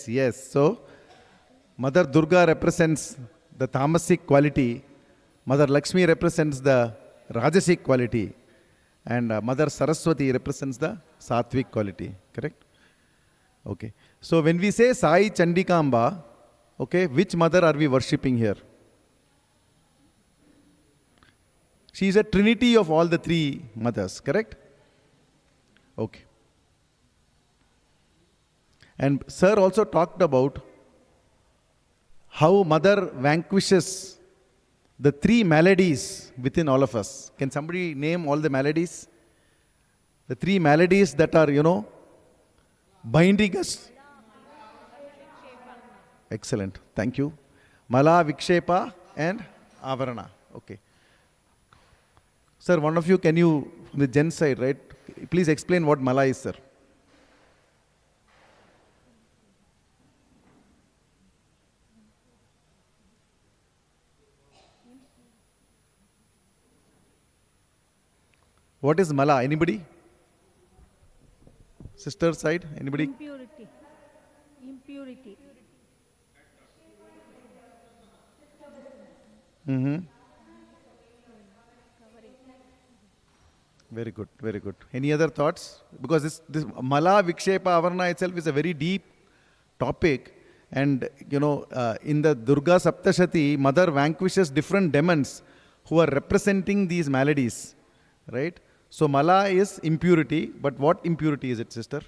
Yes. So, Mother Durga represents the tamasic quality, Mother Lakshmi represents the rajasic quality, and Mother Saraswati represents the sattvic quality. Correct? Okay. So, when we say Sai Chandikamba, okay, which mother are we worshipping here? She is a trinity of all the three mothers. Correct? Okay. And Sir also talked about how Mother vanquishes the three maladies within all of us. Can somebody name all the maladies? The three maladies that are, binding us. Excellent. Thank you. Mala, Vikshepa and Avarana. Okay. Sir, one of you, can you, from the Gen side, right? Please explain what Mala is, sir. What is Mala? Anybody? Sister side? Anybody? Impurity. Impurity. Mm-hmm. Very good, very good. Any other thoughts? Because this Mala, Vikshepa, Avarana itself is a very deep topic. And, in the Durga Saptashati, Mother vanquishes different demons who are representing these maladies. Right? So Mala is impurity, but what impurity is it, sister?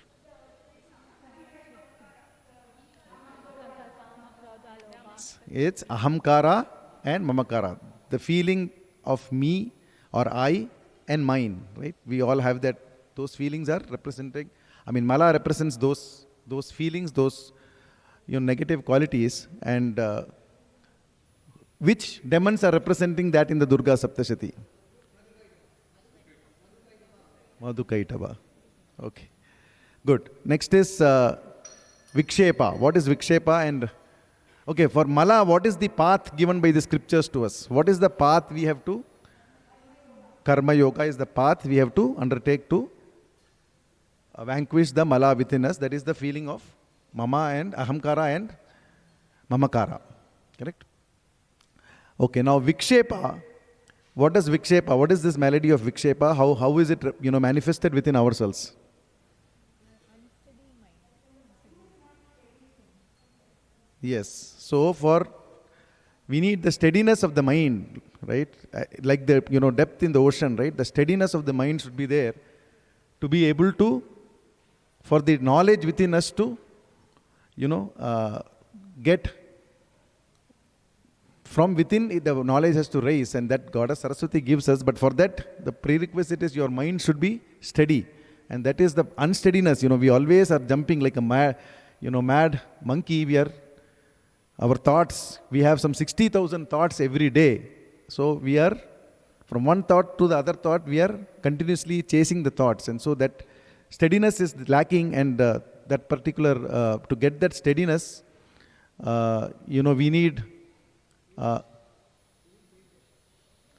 It's ahamkara and mamakara. The feeling of me or I and mine, right? We all have that. Those feelings are representing, Mala represents those feelings, those negative qualities, and which demons are representing that in the Durga Saptashati? Madhukaitava. Okay. Good. Next is Vikshepa. What is Vikshepa? And okay, for Mala, what is the path given by the scriptures to us? What is the path we have to? Karma Yoga is the path we have to undertake to vanquish the Mala within us. That is the feeling of Mama and Ahamkara and Mamakara. Correct? Okay, now Vikshepa. What does Vikshepa? What is this malady of Vikshepa? How is it manifested within ourselves? Yes. So we need the steadiness of the mind, right? Like the depth in the ocean, right? The steadiness of the mind should be there to be able to, for the knowledge within us to, get from within. The knowledge has to rise, and that Goddess Saraswati gives us. But for that, the prerequisite is your mind should be steady, and that is the unsteadiness. We always are jumping like a mad monkey. Our thoughts. We have some 60,000 thoughts every day. So we are from one thought to the other thought. We are continuously chasing the thoughts, and so that steadiness is lacking. And that particular to get that steadiness, we need.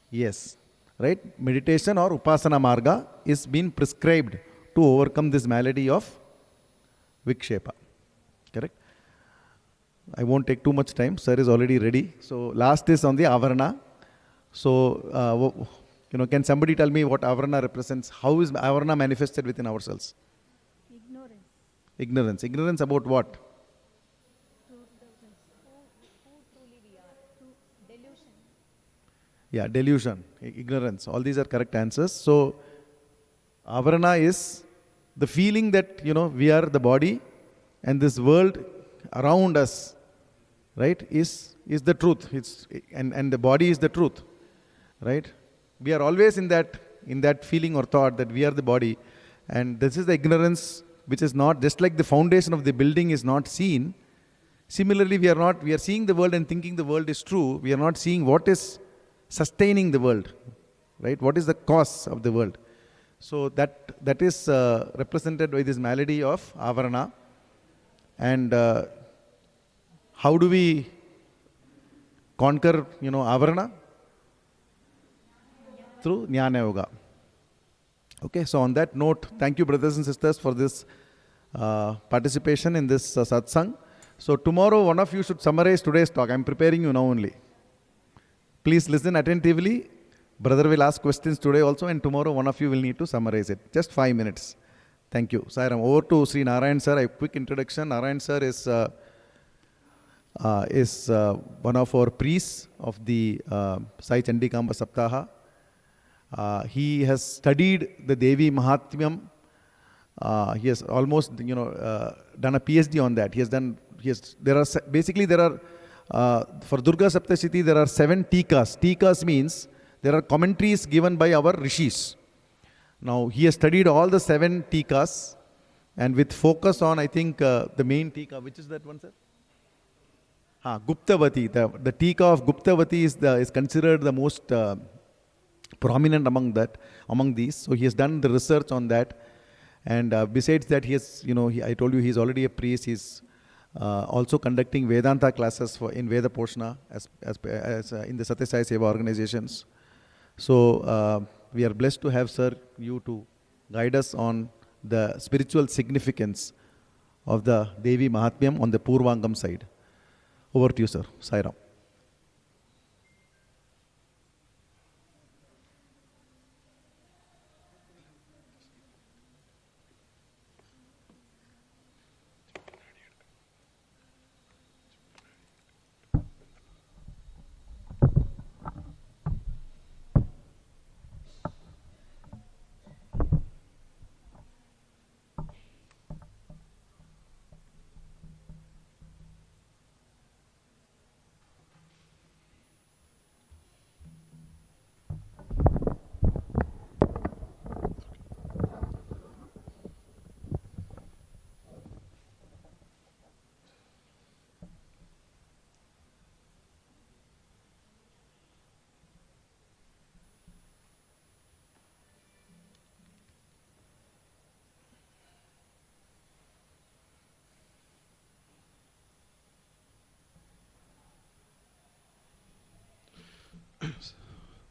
Yes, right? Meditation or Upasana Marga is being prescribed to overcome this malady of Vikshepa. Correct? I won't take too much time. Sir is already ready. So last is on the Avarana. So, can somebody tell me what Avarana represents? How is Avarana manifested within ourselves? Ignorance. Ignorance. Ignorance about what? Yeah, delusion, ignorance. All these are correct answers. So, Avarana is the feeling that, we are the body and this world around us, right, is the truth. And the body is the truth, right? We are always in that feeling or thought that we are the body. And this is the ignorance which is not, just like the foundation of the building is not seen. Similarly, we are seeing the world and thinking the world is true. We are not seeing what is sustaining the world, right? What is the cause of the world? So that is represented by this malady of Avarana. And how do we conquer, Avarana? Through Jnana Yoga. Okay, so on that note, thank you brothers and sisters for this participation in this satsang. So tomorrow one of you should summarize today's talk. I'm preparing you now only. Please listen attentively. Brother will ask questions today also, and tomorrow one of you will need to summarize it. Just 5 minutes. Thank you. Sairam. Over to Sri Narayan sir. A quick introduction. Narayan sir is one of our priests of the Sai Chandikamba Sapthaha. He has studied the Devi Mahatmyam. He has almost done a PhD on that. There are for Durga Saptashti there are 7 tikas. Tikas means there are commentaries given by our rishis. Now he has studied all the 7 tikas, and with focus on, I think, the main tika. Which is that one, sir? Guptavati. The tika of Guptavati is considered the most prominent among these. So he has done the research on that, and besides that, he has, I told you, he is already a priest. He's also conducting Vedanta classes in Veda Poshna as in the Sathya Sai Seva organizations. So we are blessed to have, sir, you to guide us on the spiritual significance of the Devi Mahatmyam on the Purvangam side. Over to you, sir. Sai Ram.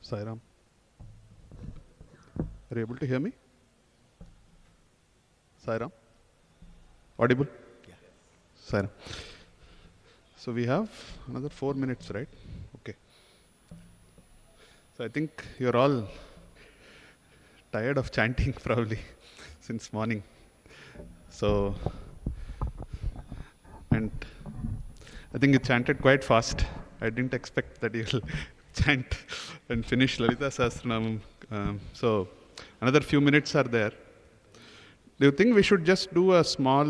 Sai Ram. Are you able to hear me? Sai Ram? Audible? Yeah. Sai Ram. So we have another 4 minutes, right? Okay. So I think you're all tired of chanting probably since morning. So, and I think you chanted quite fast. I didn't expect that you'll chant and finish Lalita Sahasranamam. So another few minutes are there. Do you think we should just do a small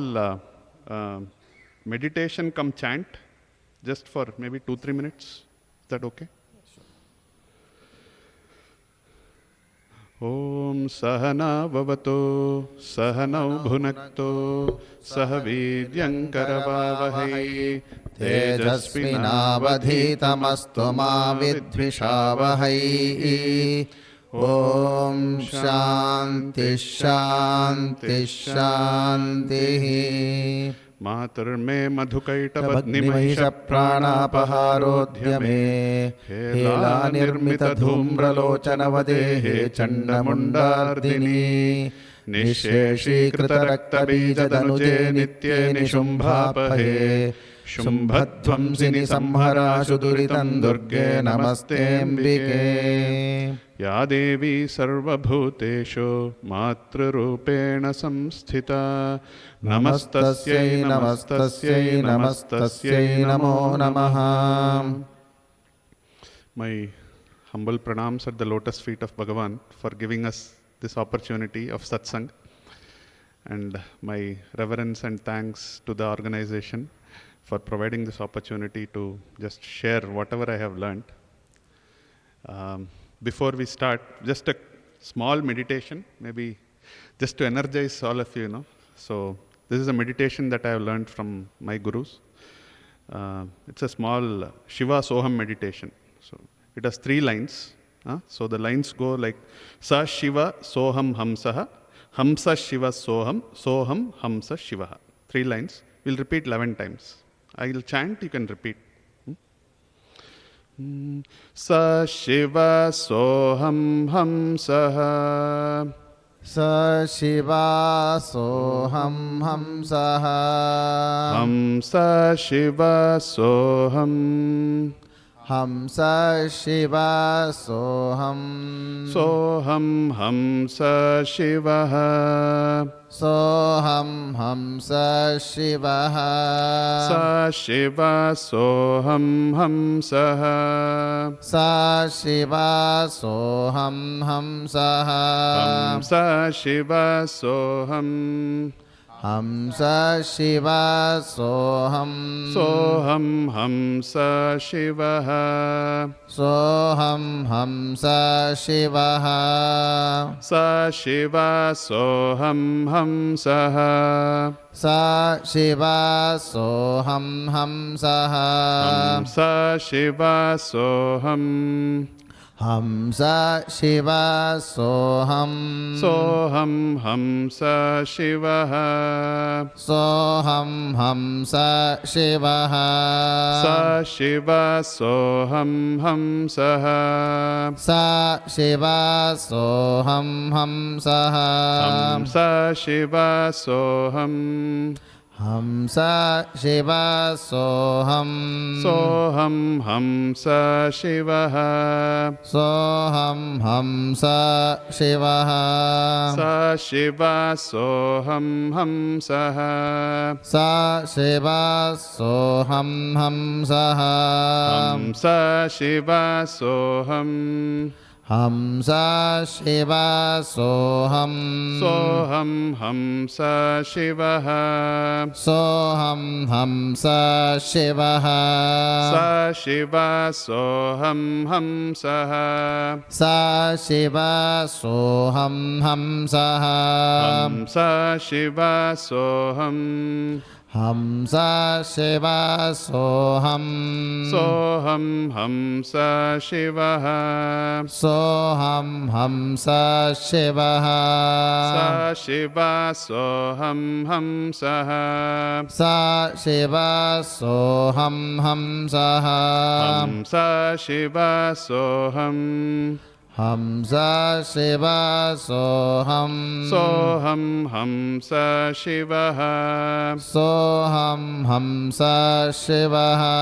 meditation come chant just for maybe 2-3 minutes? Is that okay? Om Sahana Vavato Sahanau Bhunakto Sahaviryam Karavavahai तेजस्विनावधीतमस्तु मा विद्विषावहै ॐ शान्ति शान्ति शान्तिः Matarme Madhukaitabadnimaish प्राणापहारोऽध्यमे हेलानिर्मितधूम्रलोचनवदेहे चण्डमुण्डार्दिनी निःशेषीकृतरक्तबीजदनुजे नित्ये निशुम्भापहे शुम्भध्वंसिनि संहराशु दुरितं दुर्गे नमस्तेऽम्बिके या देवी सर्वभूतेषु मातृरूपेण संस्थिता नमस्तस्यै नमस्तस्यै नमस्तस्यै नमो नमः. My humble pranams at the lotus feet of Bhagavan for giving us this opportunity of satsang, and my reverence and thanks to the organization for providing this opportunity to just share whatever I have learned. Before we start, just a small meditation, maybe just to energize all of you, So this is a meditation that I have learned from my gurus. It's a small Shiva Soham meditation. So it has 3 lines. So the lines go like Sa Shiva Soham Hamsaha, Hamsa Shiva Soham, Soham Hamsa Shivaha. 3 lines. We'll repeat 11 times. I will chant, you can repeat. Sa Shiva Soham Hamsaha, Sa Shiva Soham Hamsaha. Hamsa Shiva Soham. Hamsa Shiva Soham. Soham Hamsa Shivaha. Soham Hamsa Shivaha. Sa Shiva Soham Hamsaha. Sa Shiva Soham Hamsaha. Hamsa Shiva Soham. Hamsa Shiva Soham. Soham Hamsa Shivaha. Soham Hamsa Shivaha. Sa Shiva Soham Hamsaha. Sa Shiva Soham Hamsaha. Hamsa Shiva Soham. Hamsa Shiva Soham. Soham Hamsa Shivaha. Soham Hamsa Shivaha. Sa Shiva Soham Hamsaha. Sa Shiva Soham Hamsaha. Hamsa Shiva Soham. Hamsa Shiva Soham. Soham Hamsa Shivaha. Soham Hamsa Shivaha. Sa Shiva Soham Hamsaha. Sa Shiva Soham Hamsaha. Hamsa Shiva Soham. Hamsa Shiva Soham. Soham Hamsa Shivaha. Soham Hamsa Shivaha. Sa Shiva Soham Hamsaha. Sa Shiva Soham Hamsaha. Hamsa Shiva Soham. Hamsa Shiva Soham. Soham Hamsa Shivaha. Soham Hamsa Shivaha. Sa Shiva Soham Hamsaha. Sa Shiva Soham Hamsaha. Hamsa Shiva Soham. Hamsa Shiva Soham. Soham Hamsa Shivaha. Soham Hamsa Shivaha.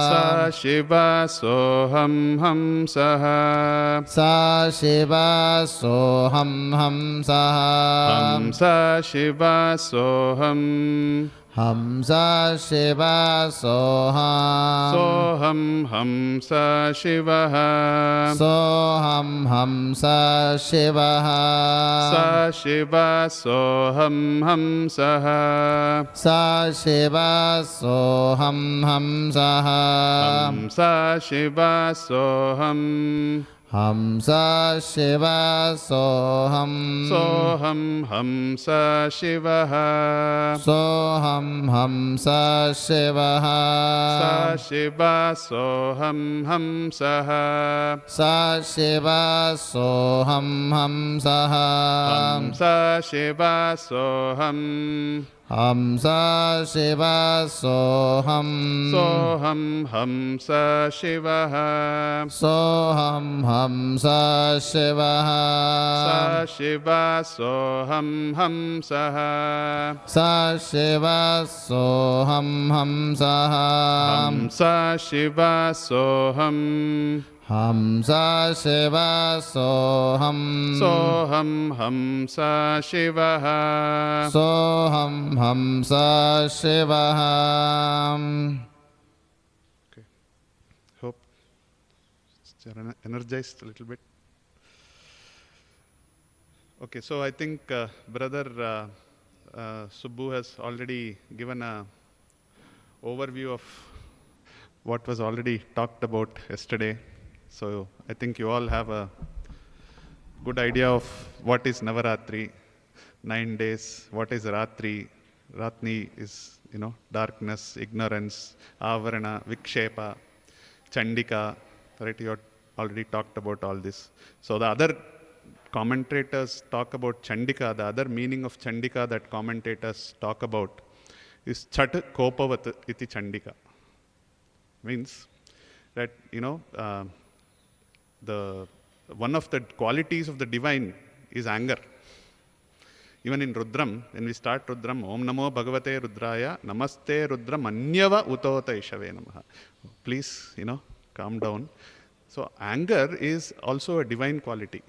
Sa Shiva Soham Hamsaha. Sa Shiva Soham Hamsaha. Hamsa Shiva Soham. Hamsa Shiva Soham. Soham Hamsa Shivaha. Soham Hamsa Shivaha. Sa Shiva Soham Hamsaha. Sa Shiva Soham Hamsaha. Hamsa Shiva Soham. Hamsa Shiva Soham. Soham Hamsa Shivaha. Soham Hamsa Shivaha. Sa Shiva Soham Hamsaha. Sa Shiva Soham Hamsaha. Hamsa Shiva Soham. Hamsa Shiva Soham. Soham Hamsa Shivaha. Soham Hamsa Shivaha. Sa Shiva Soham Hamsaha. Sa Shiva Soham Hamsaha. Hamsa Shiva Soham. Hamsa Shiva Soham. Soham Hamsa Shivaha. Soham Hamsa Shivaha. Okay. Hope you're energized a little bit. Okay, so I think brother Subbu has already given a overview of what was already talked about yesterday. So I think you all have a good idea of what is Navaratri, 9 days, what is Ratri. Ratni is, darkness, ignorance, Avarana, Vikshepa, Chandika, right? You already talked about all this. So the other commentators talk about Chandika, the other meaning of Chandika that commentators talk about is Chat Kopavat iti Chandika. Means that, the one of the qualities of the divine is anger. Even in Rudram, when we start Rudram, Om Namo Bhagavate Rudraya, Namaste Rudram Anyava Utota Ishave Namaha. Please, calm down. So anger is also a divine quality.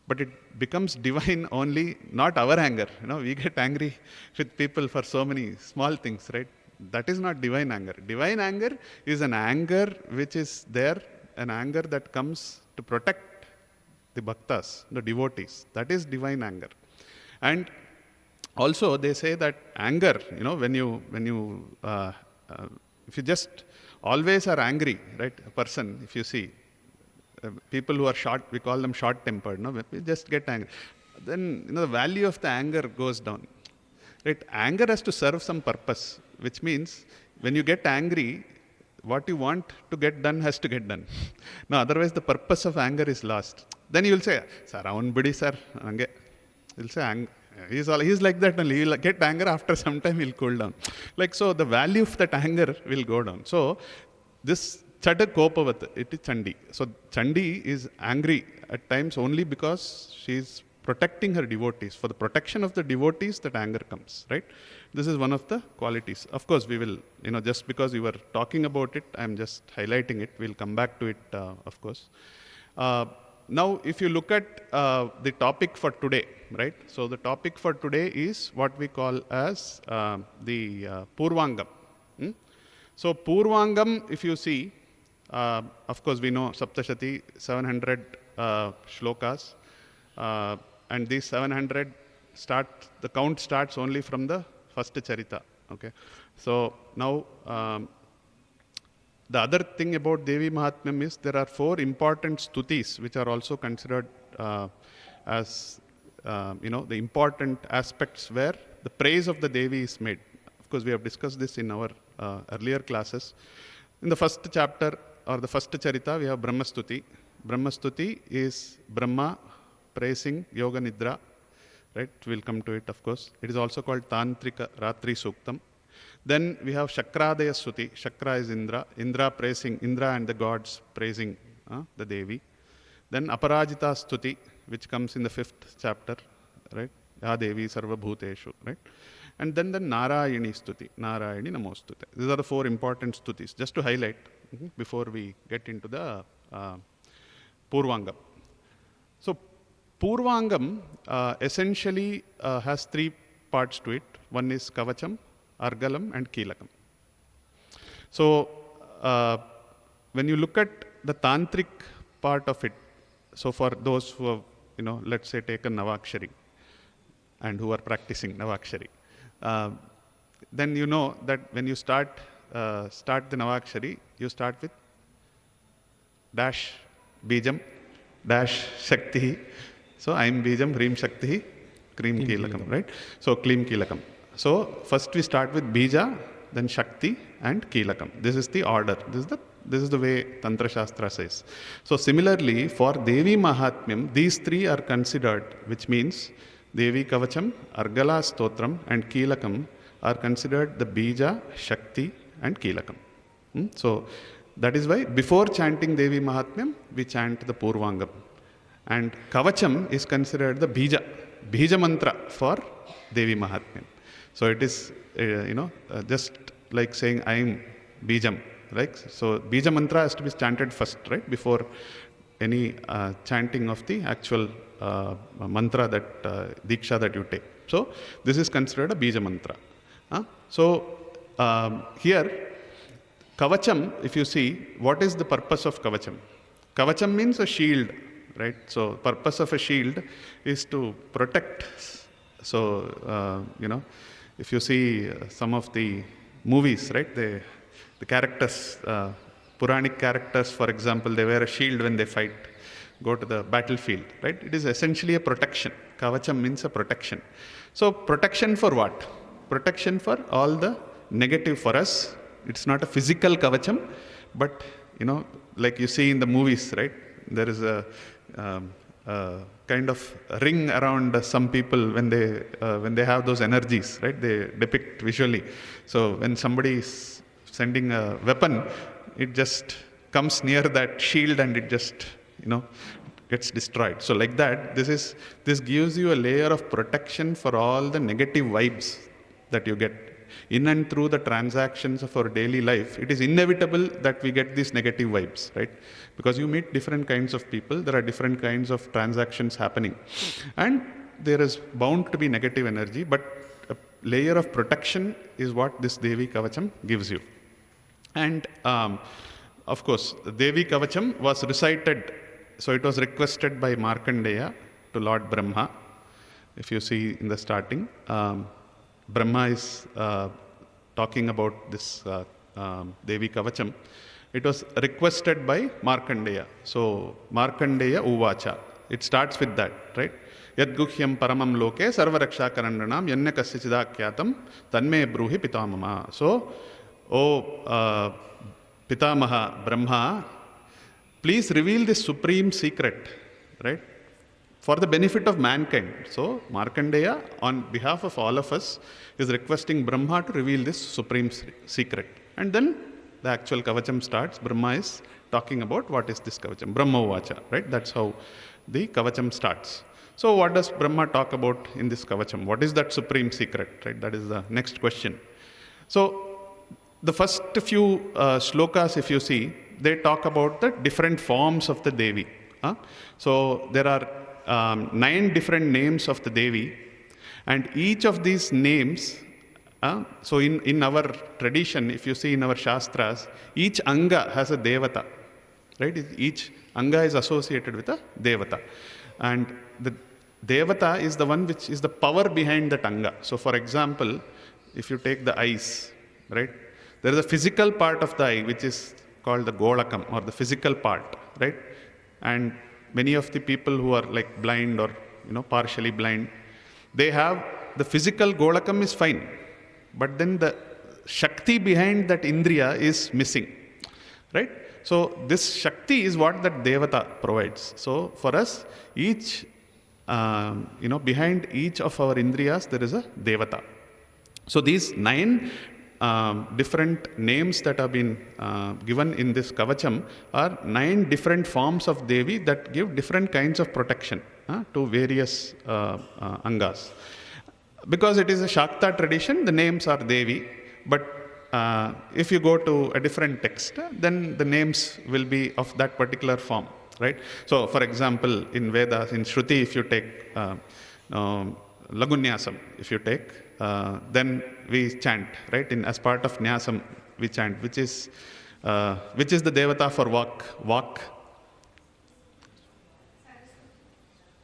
But it becomes divine only, not our anger. We get angry with people for so many small things, right? That is not divine anger. Divine anger is an anger which is there, an anger that comes to protect the bhaktas, the devotees. That is divine anger. And also they say that anger, if you just always are angry, right? A person, if you see, people who are short, we call them short-tempered, we just get angry. Then, the value of the anger goes down. Right? Anger has to serve some purpose, which means when you get angry, what you want to get done has to get done. No, otherwise the purpose of anger is lost. Then you will say, sir, avanbidi sir, ange. He'll say, he's like that only. He'll get anger, after some time he'll cool down. So the value of that anger will go down. So this Chada Kopavat, it is Chandi. So Chandi is angry at times only because she is protecting her devotees. For the protection of the devotees, that anger comes, right? This is one of the qualities. Of course, we will, just because we were talking about it, I'm just highlighting it. We'll come back to it, of course. Now, if you look at the topic for today, right? So the topic for today is what we call as the Purvangam. So Purvangam, if you see, of course, we know Saptashati, 700 shlokas, and these 700 the count starts only from the first charita. Okay, so now the other thing about Devi Mahatmyam is there are 4 important stutis which are also considered as the important aspects where the praise of the Devi is made. Of course, we have discussed this in our earlier classes. In the first chapter or the first charita, we have Brahmastuti. Brahmastuti is Brahma praising Yoga Nidra, right? We'll come to it, of course. It is also called Tantrika Ratri Suktam. Then we have Shakradaya Stuti. Shakra is Indra. Indra praising, Indra and the gods praising the Devi. Then Aparajita Stuti, which comes in the 5th chapter, right? Ya Devi Sarva Bhuteshu, right? And then the Narayani Stuti, Narayani Namostute. These are the 4 important stutis, just to highlight before we get into the Purvangam. So Purvangam essentially has 3 parts to it. One is Kavacham, Argalam and Kilakam. So when you look at the Tantric part of it, so for those who have, let's say taken Navakshari and who are practicing Navakshari, then you know that when you start the Navakshari, you start with dash Bijam, dash Shakti. So I'm Bijam, Hrim Shakti, Krim Kilakam, right? So Klim Kilakam. So first we start with Bija, then Shakti and Kilakam. This is the order. This is the way Tantra Shastra says. So similarly, for Devi Mahatmyam, these 3 are considered, which means Devi Kavacham, Argala Stotram and Kilakam are considered the Bija, Shakti and Kilakam. So that is why before chanting Devi Mahatmyam, we chant the Purvangam. And Kavacham is considered the Bija mantra for Devi Mahatmyam. So it is, just like saying I am Bijam, right? So Bija mantra has to be chanted first, right? Before any chanting of the actual mantra that Diksha that you take. So this is considered a Bija mantra. So here, Kavacham, if you see, what is the purpose of Kavacham? Kavacham means a shield, right? So purpose of a shield is to protect. So, if you see some of the movies, right, the characters, Puranic characters, for example, they wear a shield when they fight, go to the battlefield, right? It is essentially a protection. Kavacham means a protection. So protection for what? Protection for all the negative for us. It's not a physical kavacham, but, like you see in the movies, right? There is a kind of ring around some people when they have those energies, right? They depict visually. So when somebody is sending a weapon, it just comes near that shield and it just, gets destroyed. So like that, this gives you a layer of protection for all the negative vibes that you get. In and through the transactions of our daily life, it is inevitable that we get these negative vibes, right? Because you meet different kinds of people, there are different kinds of transactions happening. And there is bound to be negative energy, but a layer of protection is what this Devi Kavacham gives you. And of course, the Devi Kavacham was recited, so it was requested by Markandeya to Lord Brahma. If you see in the starting, Brahma is talking about this Devi Kavacham. It was requested by Markandeya. So, Markandeya Uvacha. It starts with that, right? Yadguhyam paramam loke sarvaraksha karandanam yanna kasyachidakyatam tanme bruhi pitamama. So, Pitamaha Brahma, please reveal this supreme secret, right? For the benefit of mankind. So, Markandeya, on behalf of all of us, is requesting Brahma to reveal this supreme secret. And then the actual Kavacham starts. Brahma is talking about what is this Kavacham. Brahma Vacha, right? That's how the Kavacham starts. So, what does Brahma talk about in this Kavacham? What is that supreme secret, right? That is the next question. So, the first few shlokas, if you see, they talk about the different forms of the Devi. So, there are 9 different names of the Devi, and each of these names, so in our tradition, if you see in our Shastras, each Anga has a Devata, right? Each Anga is associated with a Devata. And the Devata is the one which is the power behind that Anga. So for example, if you take the eyes, right? There is a physical part of the eye which is called the Golakam, or the physical part, right? And many of the people who are like blind or partially blind, they have the physical Golakam is fine, but then the Shakti behind that Indriya is missing, right? So this Shakti is what that Devata provides. So for us, each, behind each of our Indriyas, there is a Devata. So these 9 different names that have been given in this Kavacham are 9 different forms of Devi that give different kinds of protection to various Angas. Because it is a Shakta tradition, the names are Devi, but if you go to a different text, then the names will be of that particular form, right? So, for example, in Vedas, in Shruti, if you take Lagunyasam, if you take, then we chant, right? As part of Nyasam, we chant, which is the Devata for Vak.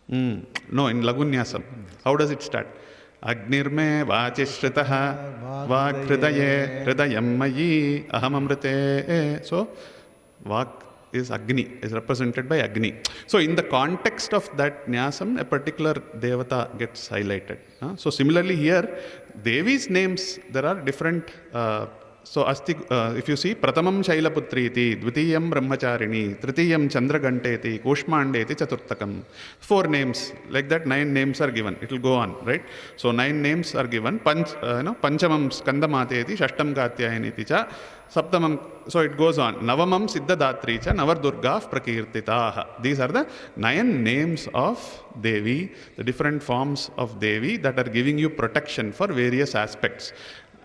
No, in Lagunyasam. How does it start? Agnirme vachishritaha vakhridaye hridayam mayi ahamamrite. So, Vak is Agni, is represented by Agni. So in the context of that Nyasam, a particular Devata gets highlighted. So similarly here, Devi's names, there are different, so asti, if you see, Pratamam Shailaputriti, Dvitiyam Brahmacharini, Tritiyam Chandraganteti, Kushmandeti, Chaturtakam. 4 names, like that 9 names are given. It will go on, right? So 9 names are given. Panchamam Skandamateti, Shashtam Katyayaniti cha, Saptamam, so it goes on. Navamam Siddhadatri cha, Navardurga Prakirtitaha. These are the 9 names of Devi, the different forms of Devi that are giving you protection for various aspects.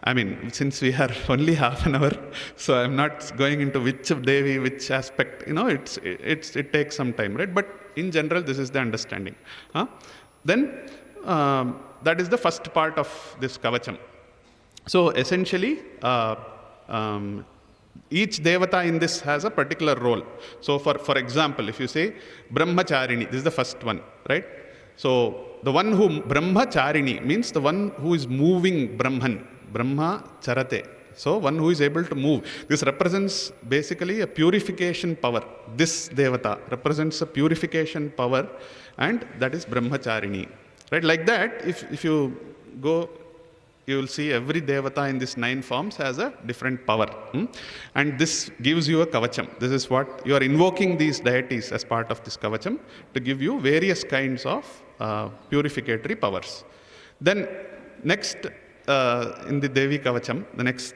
I mean, since we are only half an hour, so I'm not going into which of Devi, which aspect, it takes some time, right? But in general, this is the understanding. Then, that is the first part of this Kavacham. So essentially, each Devata in this has a particular role. So for example, if you say Brahmacharini, this is the first one, right? So the one who, Brahmacharini means the one who is moving Brahman. Brahma charate. So one who is able to move. This represents basically a purification power. This Devata represents a purification power, and that is Brahmacharini. Right? Like that, if you go, you will see every Devata in these 9 forms has a different power. And this gives you a Kavacham. This is what you are invoking these deities as part of this Kavacham to give you various kinds of purificatory powers. Then next, in the Devi Kavacham, the next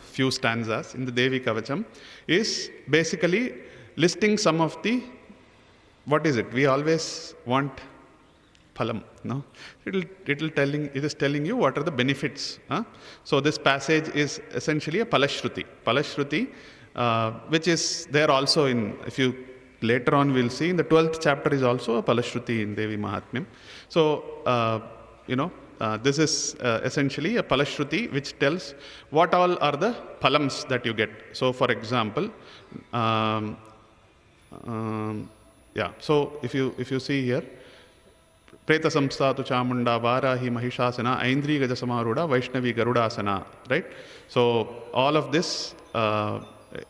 few stanzas in the Devi Kavacham is basically listing some of the what is it? We always want phalam, no? It is telling you what are the benefits. So this passage is essentially a palashruti. Palashruti, which is there also in, if you later on we'll see, in the 12th chapter is also a palashruti in Devi Mahatmyam. So, this is essentially a palashruti which tells what all are the phalams that you get. So for example, so if you see here, Preta Samstatu Chamunda, Varahi Mahishasana, Aindri Gaja Samaruda, Vaishnavi Garudasana, right? So all of this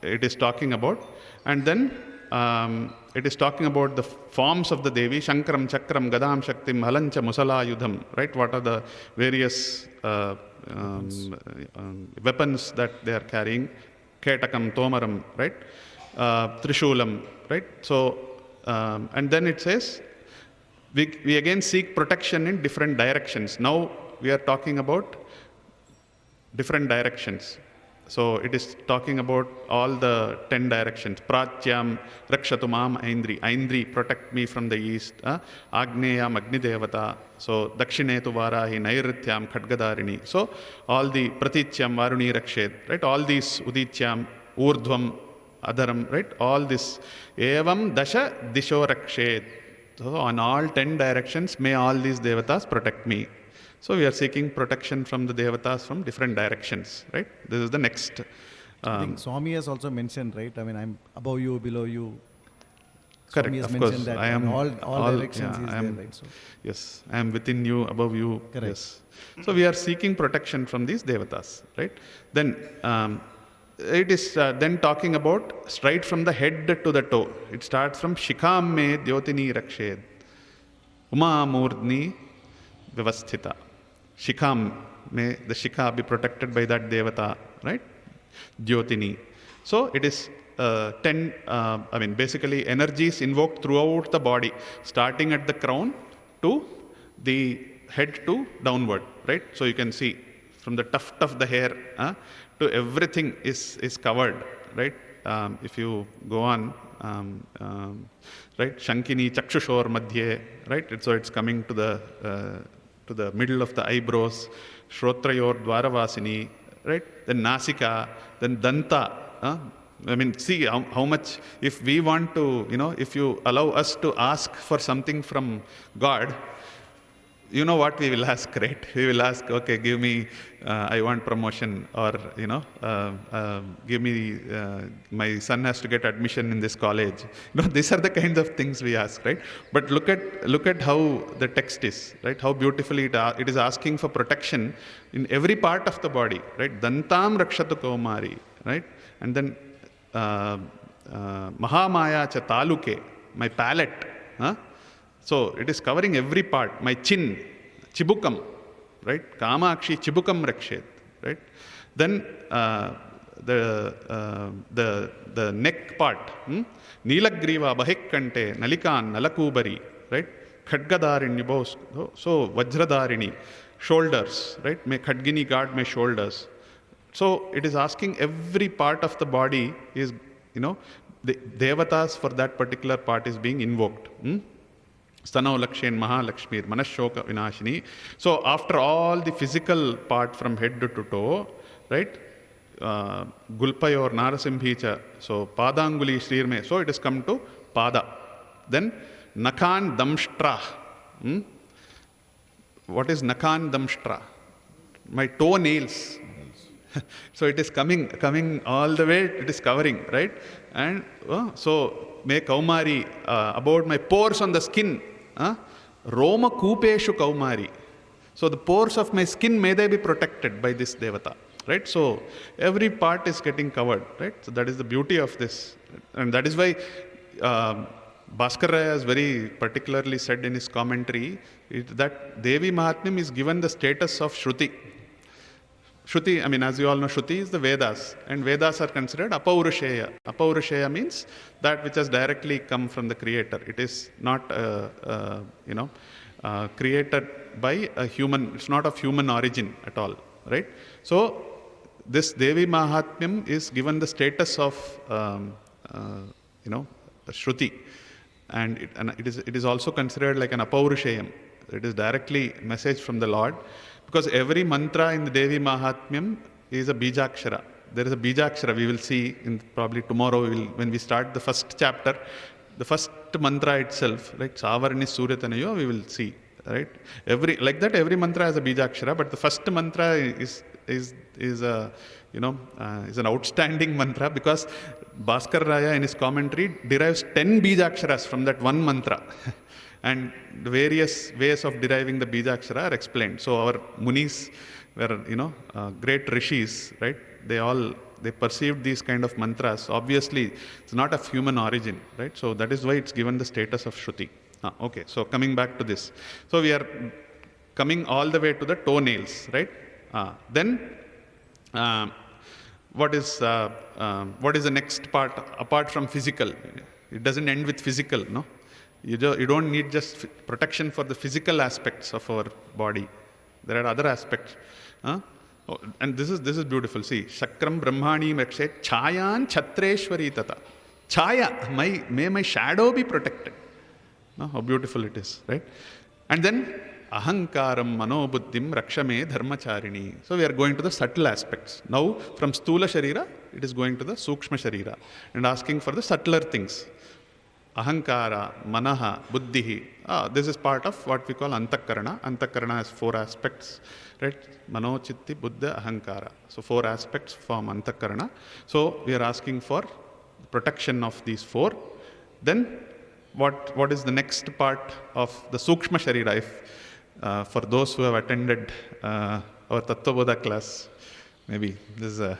it is talking about. And then it is talking about the forms of the Devi, Shankram, Chakram, Gadam, Shaktim, Halancha, Musala, Yudham, right? What are the various weapons that they are carrying? Ketakam, Tomaram, right? Trishulam, right? So, and then it says, we again seek protection in different directions. Now we are talking about different directions. So it is talking about all the 10 directions. Pratyam, Rakshatumam, Aindri. Aindri, protect me from the east. Agneyam, Agni Devata. So Dakshinetu Varahi, Nairityam, Khadgadarini. So all the Pratityam, Varuni Rakshed, right? All these Udityam, Urdhvam, Adharam, right? All this. Evam Dasha Disho Rakshed. So on all 10 directions, may all these devatas protect me. So we are seeking protection from the devatas from different directions, right? This is the next. I think Swami has also mentioned, right? I mean, I'm above you, below you. Correct, Swami has of mentioned course. that I am all directions is I am, there, right? So, yes, I am within you, above you. correct. Yes. So we are seeking protection from these devatas, right? Then it is then talking about right from the head to the toe. It starts from Shikam me Dyotini Rakshed, Uma Murdni Vyavasthita. Shikam, may the Shikha be protected by that devata, right? Dyotini. So it is 10, basically energies invoked throughout the body, starting at the crown to the head to downward, right? So you can see from the tuft of the hair to everything is covered, right? If you go on, right? Shankini Chakshushor Madhye, right? So it's coming to the middle of the eyebrows, Shrotrayor Dvaravasini, right? Then Nasika, then Danta. See how much, if we want to, if you allow us to ask for something from God, you know what we will ask, right? We will ask, okay, give me, I want promotion, or, give me, my son has to get admission in this college. These are the kinds of things we ask, right? But look at how the text is, right? How beautifully it is asking for protection in every part of the body, right? Dantam Rakshatu Kaumari, right? And then Mahamaya cha Taluke, my palate. So it is covering every part. My chin, Chibukam, right? Kamakshi Chibukam Rakshet, right? Then the neck part, Nilagriva Bahikkante, Nalikan, Nalakubari, right? Khadgadarini, so Vajradarini, shoulders, right? May Khadgini guard my shoulders. So it is asking every part of the body is, the devatas for that particular part is being invoked. Stanau Lakshen Mahalakshmir, Manashoka Vinashini. So after all the physical part from head to toe, right? Gulpayor Narasimhicha. So Padanguli Shrirme. So it has come to Pada. Then Nakan Damshtra. What is Nakan Damshtra? My toenails. So it is coming all the way, it is covering, right? And so may Kaumari, about my pores on the skin, Roma Kupeshu Kaumari. So the pores of my skin, may they be protected by this Devata, right? So every part is getting covered, right? So that is the beauty of this. And that is why Bhaskaraya has very particularly said in his commentary that Devi Mahatmyam is given the status of Shruti. Shruti, as you all know, Shruti is the Vedas, and Vedas are considered Apaurusheya. Apaurusheya means that which has directly come from the Creator. It is not, created by a human, it's not of human origin at all, right? So, this Devi Mahatmyam is given the status of, Shruti. And it is also considered like an apaurusheyam. It is directly message from the Lord, because every mantra in the Devi Mahatmyam is a bijakshara. There is a bijakshara. We will see in probably tomorrow when we start the first chapter, the first mantra itself, right? Savarni Suryatanayo, we will see, right? Every mantra has a bijakshara, but the first mantra is a is an outstanding mantra, because Bhaskar Raya in his commentary derives 10 bijaksharas from that one mantra. And the various ways of deriving the bijakshara are explained. So our munis were, great rishis, right? They perceived these kind of mantras. Obviously, it's not of human origin, right? So that is why it's given the status of Shruti. Okay, so coming back to this. So we are coming all the way to the toenails, right? Then, what is the next part apart from physical? It doesn't end with physical, no? You don't need just protection for the physical aspects of our body. There are other aspects. And this is beautiful. See, Shakram Brahmani Mekshet Chayan Chatreshwari Tata. Chaya, may my shadow be protected. No? How beautiful it is, right? And then Ahankaram Manobuddhim Rakshame Dharmacharini. So we are going to the subtle aspects. Now from Stula Sharira, it is going to the Sukshma Sharira and asking for the subtler things. Ahankara, Manaha, Buddhihi. This is part of what we call Antakarana. Antakarana has 4 aspects, right? Mano, Chitti, Buddha, Ahankara. So 4 aspects form Antakarana. So we are asking for protection of these 4. Then what is the next part of the Sukshma Sharira? For those who have attended our Tattvabodha class, maybe this is a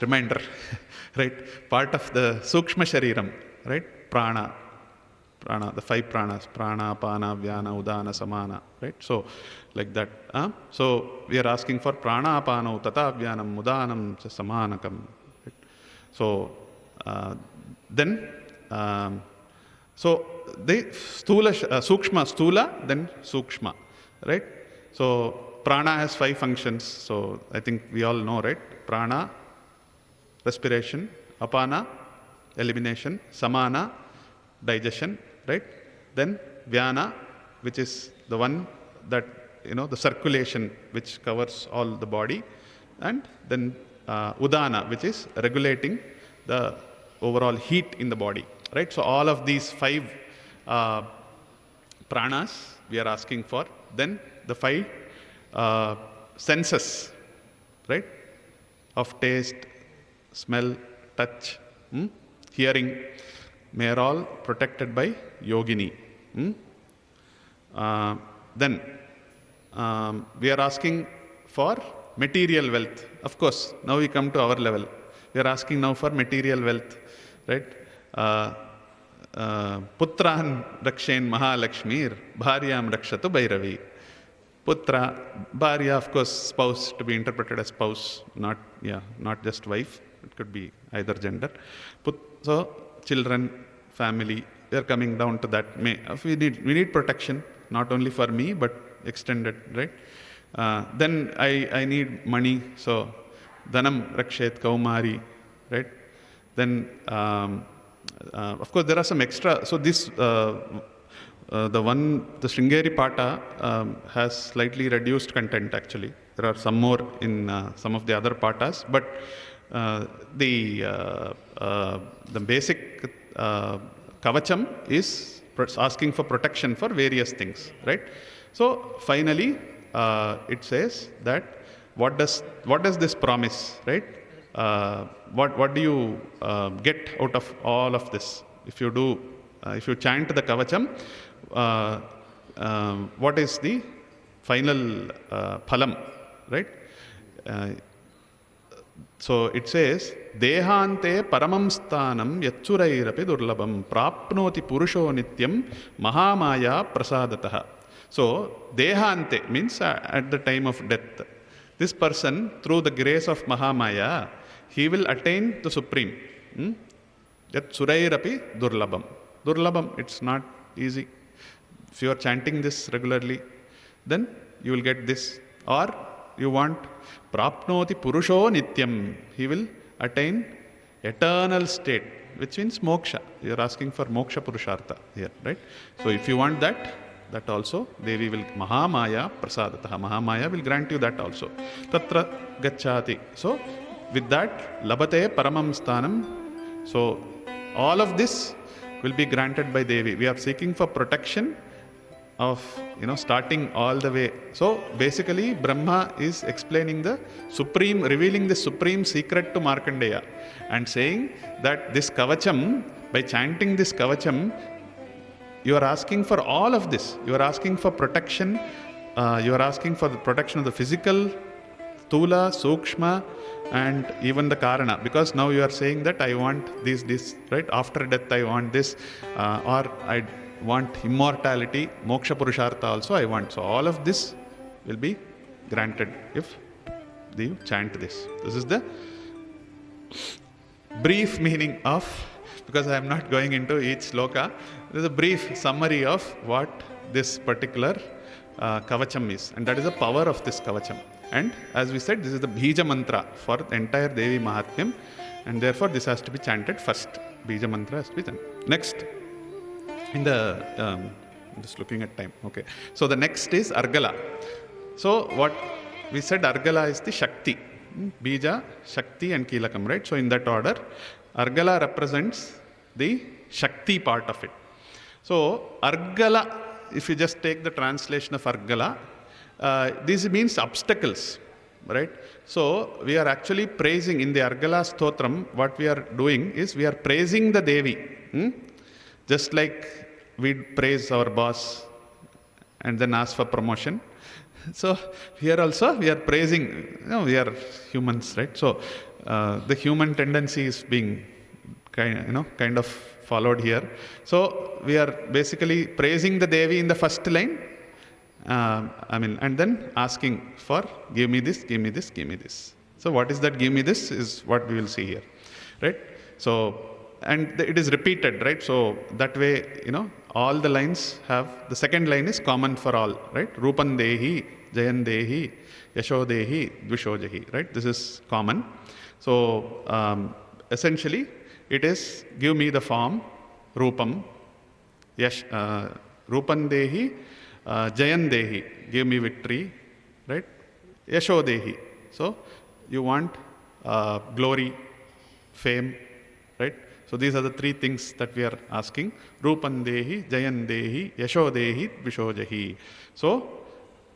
reminder, right? Part of the Sukshma Shariram, right? Prana, the 5 pranas, prana, apana, vyana, udana, samana, right? So, like that. So, we are asking for prana, apana, tata, vyanam, udanam, samanakam. Right? So, then, so the sukshma, stula, then sukshma, right? So, prana has 5 functions. So, I think we all know, right? Prana, respiration, apana, elimination, samana, digestion, right? Then vyana, which is the one that, the circulation which covers all the body, and then udana, which is regulating the overall heat in the body, right? So all of these 5 pranas we are asking for. Then the 5 senses, right? Of taste, smell, touch, hearing, may are all protected by yogini. Then we are asking for material wealth. Of course, now we come to our level. We are asking now for material wealth, right? Putran rakshen Mahalakshmir, Bharyam rakshatu Bhairavi. Putra, Bharya, of course, spouse, to be interpreted as spouse, not just wife. It could be either gender. So, children, family, we are coming down to that. We need protection, not only for me, but extended, right? Then I need money, so Dhanam Rakshet Kaumari, right? Then, of course, there are some extra. So this, the Sringeri Pata has slightly reduced content actually. There are some more in some of the other patas, but the basic kavacham is asking for protection for various things, right? So finally, it says that what does this promise, right? What do you get out of all of this? If you chant the kavacham, what is the final phalam, right? So it says, Dehante paramam sthanam yachurairapi durlabam prapnoti purusho nityam mahamaya prasadataha. So, Dehante means at the time of death. This person, through the grace of Mahamaya, he will attain the Supreme. Yachurairapi durlabam. Durlabam, it's not easy. If you are chanting this regularly, then you will get this. Or you want Prapnoti Purusho Nityam. He will attain eternal state. which means moksha. You're asking for moksha purushartha here, right? So if you want that, that also Devi will, Mahamaya prasadataha. Mahamaya will grant you that also. Tatra gacchati. So with that, labate paramam sthanam. So all of this will be granted by Devi. We are seeking for protection of, starting all the way. So basically Brahma is explaining the supreme, revealing the supreme secret to Markandeya and saying that this kavacham, by chanting this kavacham, you are asking for all of this. You are asking for protection. You are asking for the protection of the physical, Tula, Sukshma, and even the Karana. Because now you are saying that I want this, right? After death I want this, or I want immortality, moksha purushartha also I want. So all of this will be granted if you chant this. This is the brief meaning of, because I am not going into each sloka, there is a brief summary of what this particular kavacham is, and that is the power of this kavacham. And as we said, this is the bija mantra for the entire Devi Mahatmyam, and therefore this has to be chanted first. Bija mantra has to be done. Next, in the, I'm just looking at time, okay. So the next is Argala. So what we said, Argala is the Shakti. Bija, Shakti and Kilakam, right? So in that order, Argala represents the Shakti part of it. So Argala, if you just take the translation of Argala, this means obstacles, right? So we are actually praising in the Argala Stotram, what we are doing is we are praising the Devi. Just like we praise our boss and then ask for promotion. So here also we are praising, we are humans, right? So the human tendency is being kind of followed here. So we are basically praising the Devi in the first line, and then asking for give me this, give me this, give me this. So what is that give me this is what we will see here, right? So, and it is repeated, right? So that way, all the lines have, the second line is common for all, right? Rupan Dehi, Jayan Dehi, Yasho Dehi, Dvishojahi, right? This is common. So essentially, it is give me the form, Rupam, Rupan Dehi, Jayan Dehi, give me victory, right? Yasho Dehi. So you want glory, fame, right? So these are the three things that we are asking. Rupan Dehi, Jayan Dehi, Yasho Dehi, Dvishojahi. So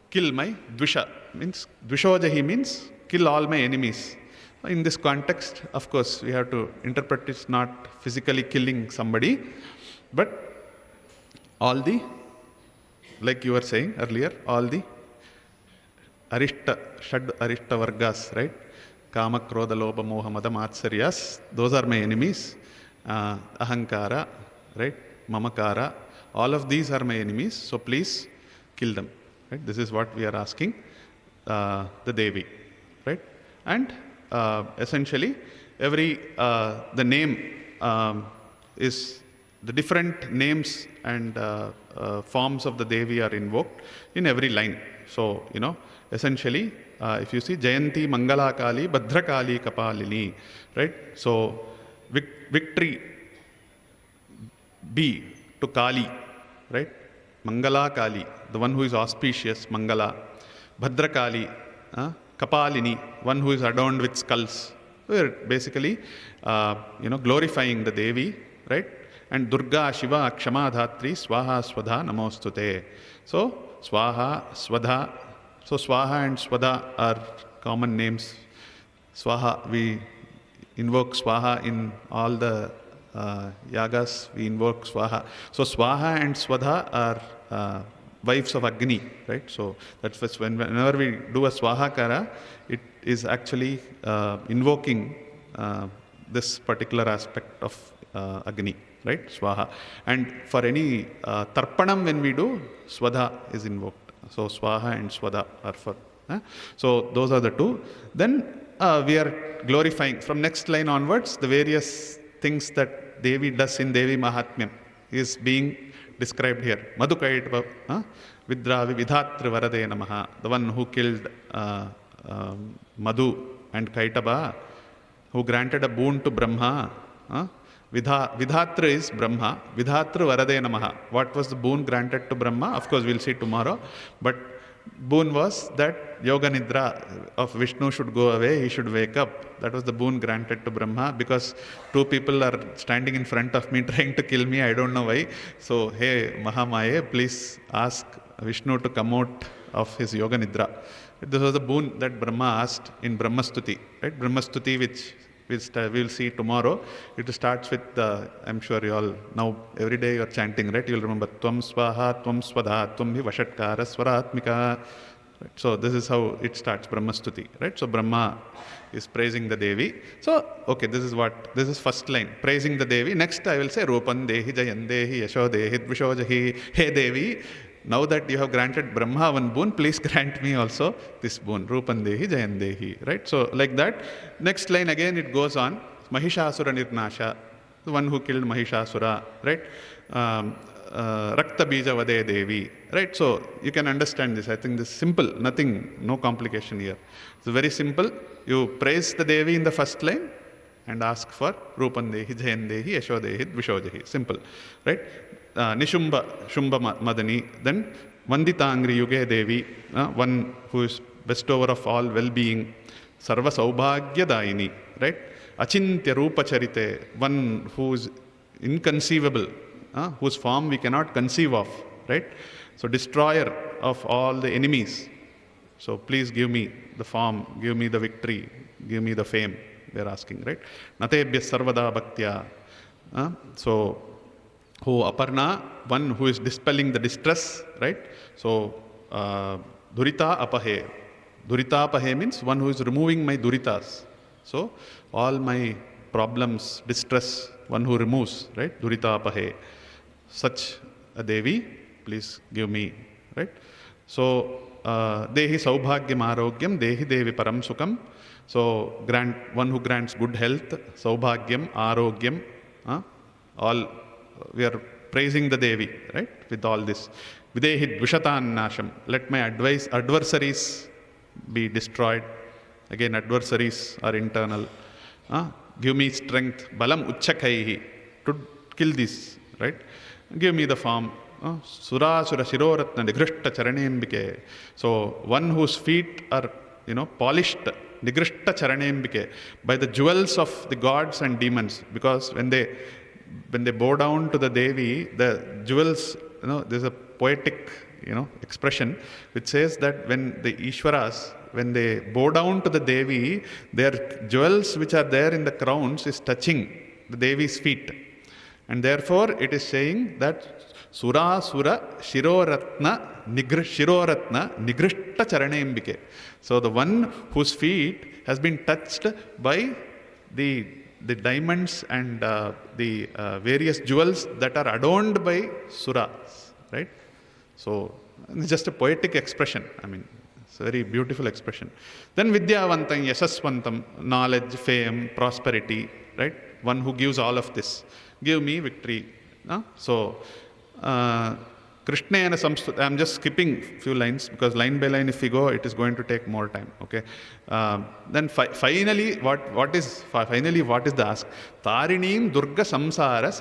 kill my Dvisha, means Dvishojahi means kill all my enemies. In this context, of course, we have to interpret it's not physically killing somebody, but all the, like you were saying earlier, all the Shad Arishta Vargas, right? Kama, Krodha, Lobha, Moha, Mada, Matsaryas, those are my enemies. Ahankara, right? Mamakara, all of these are my enemies, so please kill them, right? This is what we are asking the Devi, right? And essentially, every, the name is, the different names and forms of the Devi are invoked in every line. So, essentially, if you see Jayanti, Mangala Kali, Bhadra Kali, Kapalini, right? So, victory be to Kali, right? Mangala Kali, the one who is auspicious, Mangala. Bhadra Kali, Kapalini, one who is adorned with skulls. So we are basically, glorifying the Devi, right? And Durga, Shiva, Akshama, Dhatri, Swaha, Swadha, Namostute. So Swaha, Swadha. So Swaha and Swadha are common names. Swaha, we invoke Swaha in all the yagas, we invoke Swaha. So Swaha and Swadha are wives of Agni, right? So that's whenever we do a Swahakara, it is actually invoking this particular aspect of Agni, right? Swaha. And for any Tarpanam when we do, Swadha is invoked. So Swaha and Swadha are for. So those are the two. Then we are glorifying, from next line onwards, the various things that Devi does in Devi Mahatmyam is being described here. Madhukaitva, Vidravi Vidhatri Varade Namaha, the one who killed Madhu and Kaitaba, who granted a boon to Brahma, Vidhatra is Brahma. Vidhatra Varade Namaha. What was the boon granted to Brahma? Of course, we'll see tomorrow. But boon was that Yoga Nidra of Vishnu should go away, he should wake up. That was the boon granted to Brahma, because two people are standing in front of me trying to kill me, I don't know why. So, hey Mahamaye, please ask Vishnu to come out of his Yoga Nidra. This was the boon that Brahma asked in Brahmastuti, right? Brahmastuti, which we'll see tomorrow. It starts with, I'm sure you all, now every day you are chanting, right? You'll remember, Tvam Swaha, Tvam Swadha, Tvam Hi Vashatkara, Swaratmika. Right? So this is how it starts, Brahmastuti, right? So Brahma is praising the Devi. So, okay, this is first line, praising the Devi. Next I will say, Rupan Dehi, Jayan Dehi, Yasho Dehi, Dvishojahi, Hey Devi. Now that you have granted Brahma one boon, please grant me also this boon. Rupan Dehi, Jayan Dehi. Right? So, like that. Next line again it goes on. Mahishasura Nirnasha, the one who killed Mahishasura. Right? Rakta Bija Vade Devi. Right? So, you can understand this. I think this is simple. Nothing, no complication here. It's very simple. You praise the Devi in the first line and ask for Rupan Dehi, Jayan Dehi, Yasho Dehi, Dvishojahi. Simple. Right? Nishumba, Shumba Madani, then Vanditangri Yuge Devi, one who is bestower of all well-being, Sarva Saubhagya Daini, right? Achintya Rupa Charite, one who is inconceivable, whose form we cannot conceive of, right? So destroyer of all the enemies. So please give me the form, give me the victory, give me the fame, we are asking, right? Natebhya Sarvada Bhaktya. So, who Aparna, one who is dispelling the distress, right? So, Durita Apahe. Durita Apahe means one who is removing my Duritas. So, all my problems, distress, one who removes, right? Durita Apahe. Such a Devi, please give me, right? So, Dehi Saubhagyam Arogyam, Dehi Devi Param Sukham. So, one who grants good health, Saubhagyam, Arogyam, all. We are praising the Devi, right? With all this. Videhi Dvishatan Nasham. Let my adversaries be destroyed. Again, adversaries are internal. Give me strength. Balam Uchchakaihi. To kill this, right? Give me the form. Sura Sura Shiroratna Nigrishta Charanembike. So, one whose feet are, polished. Nigrishta Charanembike. By the jewels of the gods and demons. Because when they bow down to the Devi, the jewels, there's a poetic, expression which says that when the Ishwaras, when they bow down to the Devi, their jewels which are there in the crowns is touching the Devi's feet. And therefore it is saying that Sura Sura Shiroratna Nigrishta Charanembike. So the one whose feet has been touched by the diamonds and the various jewels that are adorned by Suras, right? So, it's just a poetic expression. I mean, it's a very beautiful expression. Then Vidyavantam, Yasasvantam, knowledge, fame, prosperity, right? One who gives all of this. Give me victory. So, Krishnena Samstut, I'm just skipping few lines because line by line if we go, it is going to take more time, okay? Then finally, what is the ask? Tarinim Durga Samsara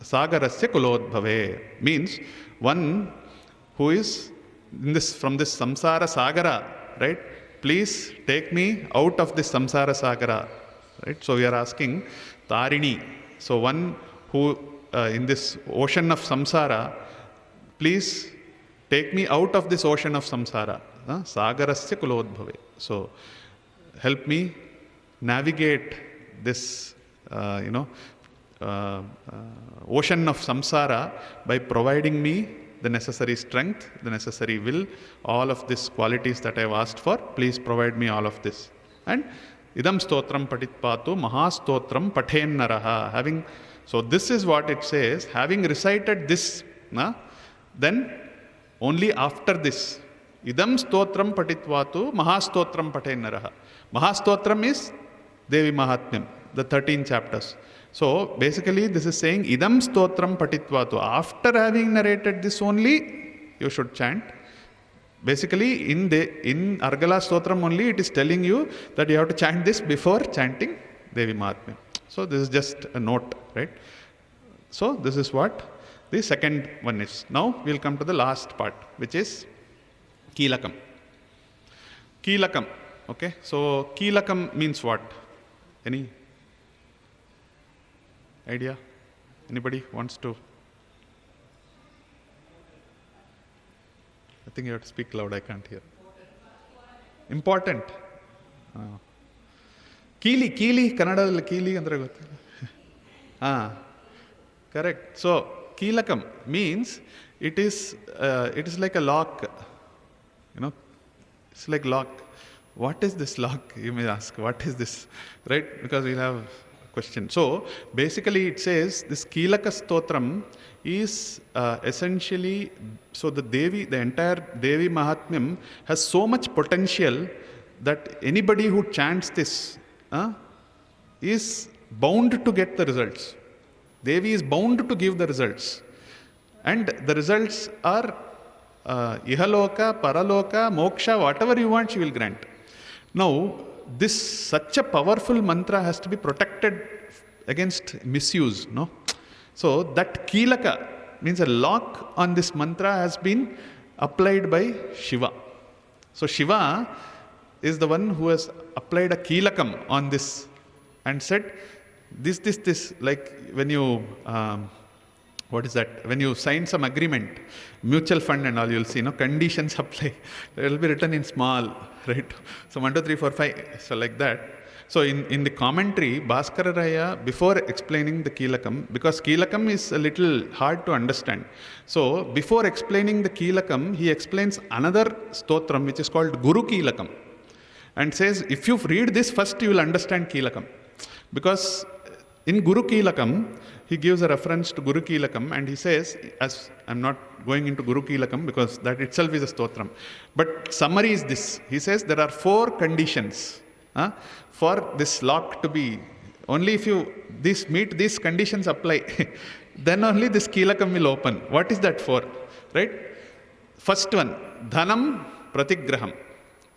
Sagarasya Kulodbhave. Means one who is from this Samsara Sagara, right? Please take me out of this Samsara Sagara, right? So we are asking Tarini. So one who in this ocean of samsara, please take me out of this ocean of samsara. Sagarasya kulodbhave. So, help me navigate this, ocean of samsara by providing me the necessary strength, the necessary will, all of these qualities that I have asked for. Please provide me all of this. And idam stotram patitpatu mahastotram pathen naraha. So this is what it says. Having recited this, then only after this, idam stotram patitvatu mahastotram pathen naraha. Mahastotram is Devi Mahatmyam, the 13 chapters. So basically this is saying idam stotram patitvatu. After having narrated this only, you should chant. Basically in Argala Stotram only it is telling you that you have to chant this before chanting Devi Mahatmyam. So this is just a note, right? So this is what the second one is. Now we'll come to the last part, which is Keelakam. Keelakam, okay? So Keelakam means what? Any idea? Anybody wants to? I think you have to speak loud, I can't hear. Important. Keeli, Kannada Keeli andre gotta. Correct. So Keelakam means it is like a lock. You know, it's like lock. What is this lock? You may ask. What is this? Right? Because we'll have a question. So basically it says this Keelaka Stotram is essentially, so the Devi, the entire Devi Mahatmyam has so much potential that anybody who chants this is bound to get the results. Devi is bound to give the results. And the results are Ihaloka, Paraloka, Moksha, whatever you want, she will grant. Now, this such a powerful mantra has to be protected against misuse, no? So that Keelaka means a lock on this mantra has been applied by Shiva. So Shiva is the one who has applied a Keelakam on this and said, this, like when you, what is that? When you sign some agreement, mutual fund and all, you'll see, no, conditions apply. It will be written in small, right? So 1, 2, 3, 4, 5, so like that. So in the commentary, Bhaskara Raya, before explaining the Keelakam, because Keelakam is a little hard to understand. So before explaining the Keelakam, he explains another stotram which is called Guru Keelakam. And says, if you read this first, you will understand Keelakam. Because in Guru Keelakam, he gives a reference to Guru Keelakam and he says, as I'm not going into Guru Keelakam because that itself is a stotram. But summary is this. He says there are 4 conditions for this lock to be, only if you meet these conditions apply, then only this Keelakam will open. What is that for? Right? First one, Dhanam Pratigraham.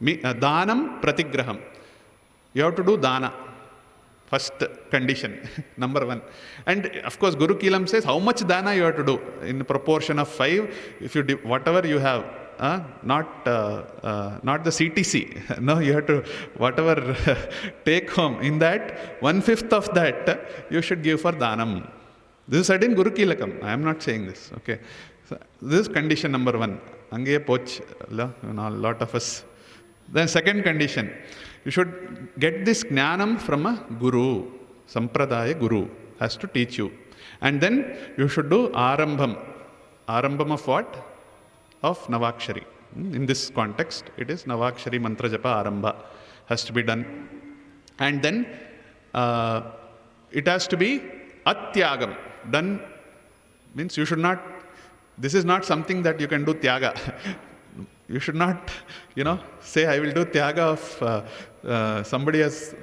Dhanam Pratigraham. You have to do Dana. First condition, number 1. And of course, Guru Keelam says how much Dana you have to do in proportion of 5. If you do whatever you have, not the CTC. No, you have to, whatever take home, in that, 1/5 of that you should give for Dhanam. This is said in Guru Keelakam. I am not saying this. Okay. So this is condition number 1. Ange poch, a lot of us. Then second condition, you should get this jnanam from a guru. Sampradaya guru has to teach you. And then you should do arambham. Arambham of what? Of Navakshari. In this context, it is Navakshari mantra japa arambha has to be done. And then it has to be atyagam. Done means you should not, this is not something that you can do tyaga. You should not, say, I will do tyaga of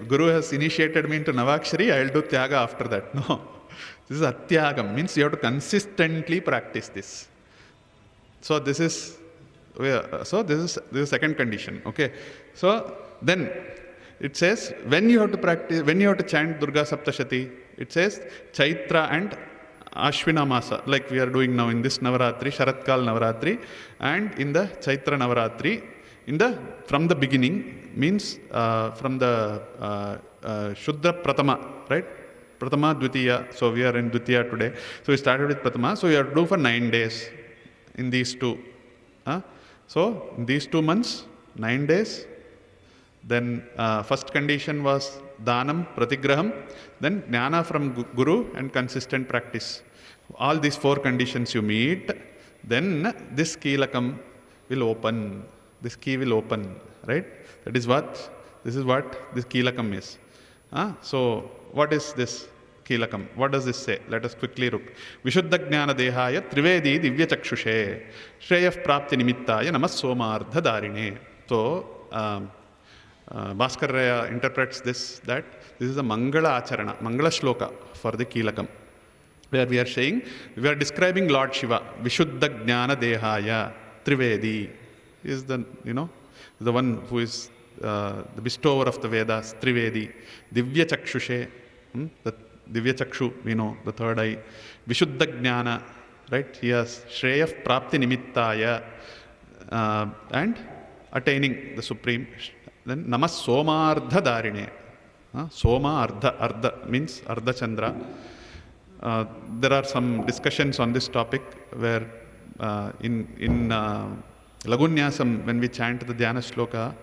Guru has initiated me into Navakshari, I will do tyaga after that. No. This is atyagam, means you have to consistently practice this. So this is second condition, okay. So then it says, when you have to chant Durga Saptashati, it says Chaitra and Ashwina Masa, like we are doing now in this Navaratri, Sharatkal Navaratri, and in the Chaitra Navaratri, from the beginning, means from the Shuddha Pratama, right? Pratama Dvitiya, so we are in Dvitiya today. So we started with Pratama, so you have to do for 9 days in these 2. So in these 2 months, 9 days, then first condition was Dhanam, Pratigraham, then Jnana from Guru and consistent practice. All these 4 conditions you meet, then this Keelakam will open. This key will open, right? This is what this Keelakam is. So what is this Keelakam? What does this say? Let us quickly look. Vishuddha Jnana Dehaya Trivedi Divya Chakshushe Shreyaf Prapti Nimittaya Namas Somardha Darine. So Bhaskara Raya interprets this, that this is a Mangala Acharana, Mangala Shloka for the Keelakam, where we are saying, we are describing Lord Shiva. Vishuddha Jnana Dehaya Trivedi is the, the one who is the bestower of the Vedas, Trivedi, Divya Chakshushe, the Divya Chakshu, we know, the third eye, Vishuddha Jnana, right? He has Shreyaf Prapti Nimittaya, and attaining the Supreme. Then Namas Somardha Darine. Soma Ardha means Ardha Chandra. There are some discussions on this topic where in Lagunyasam, when we chant the Dhyana Shloka,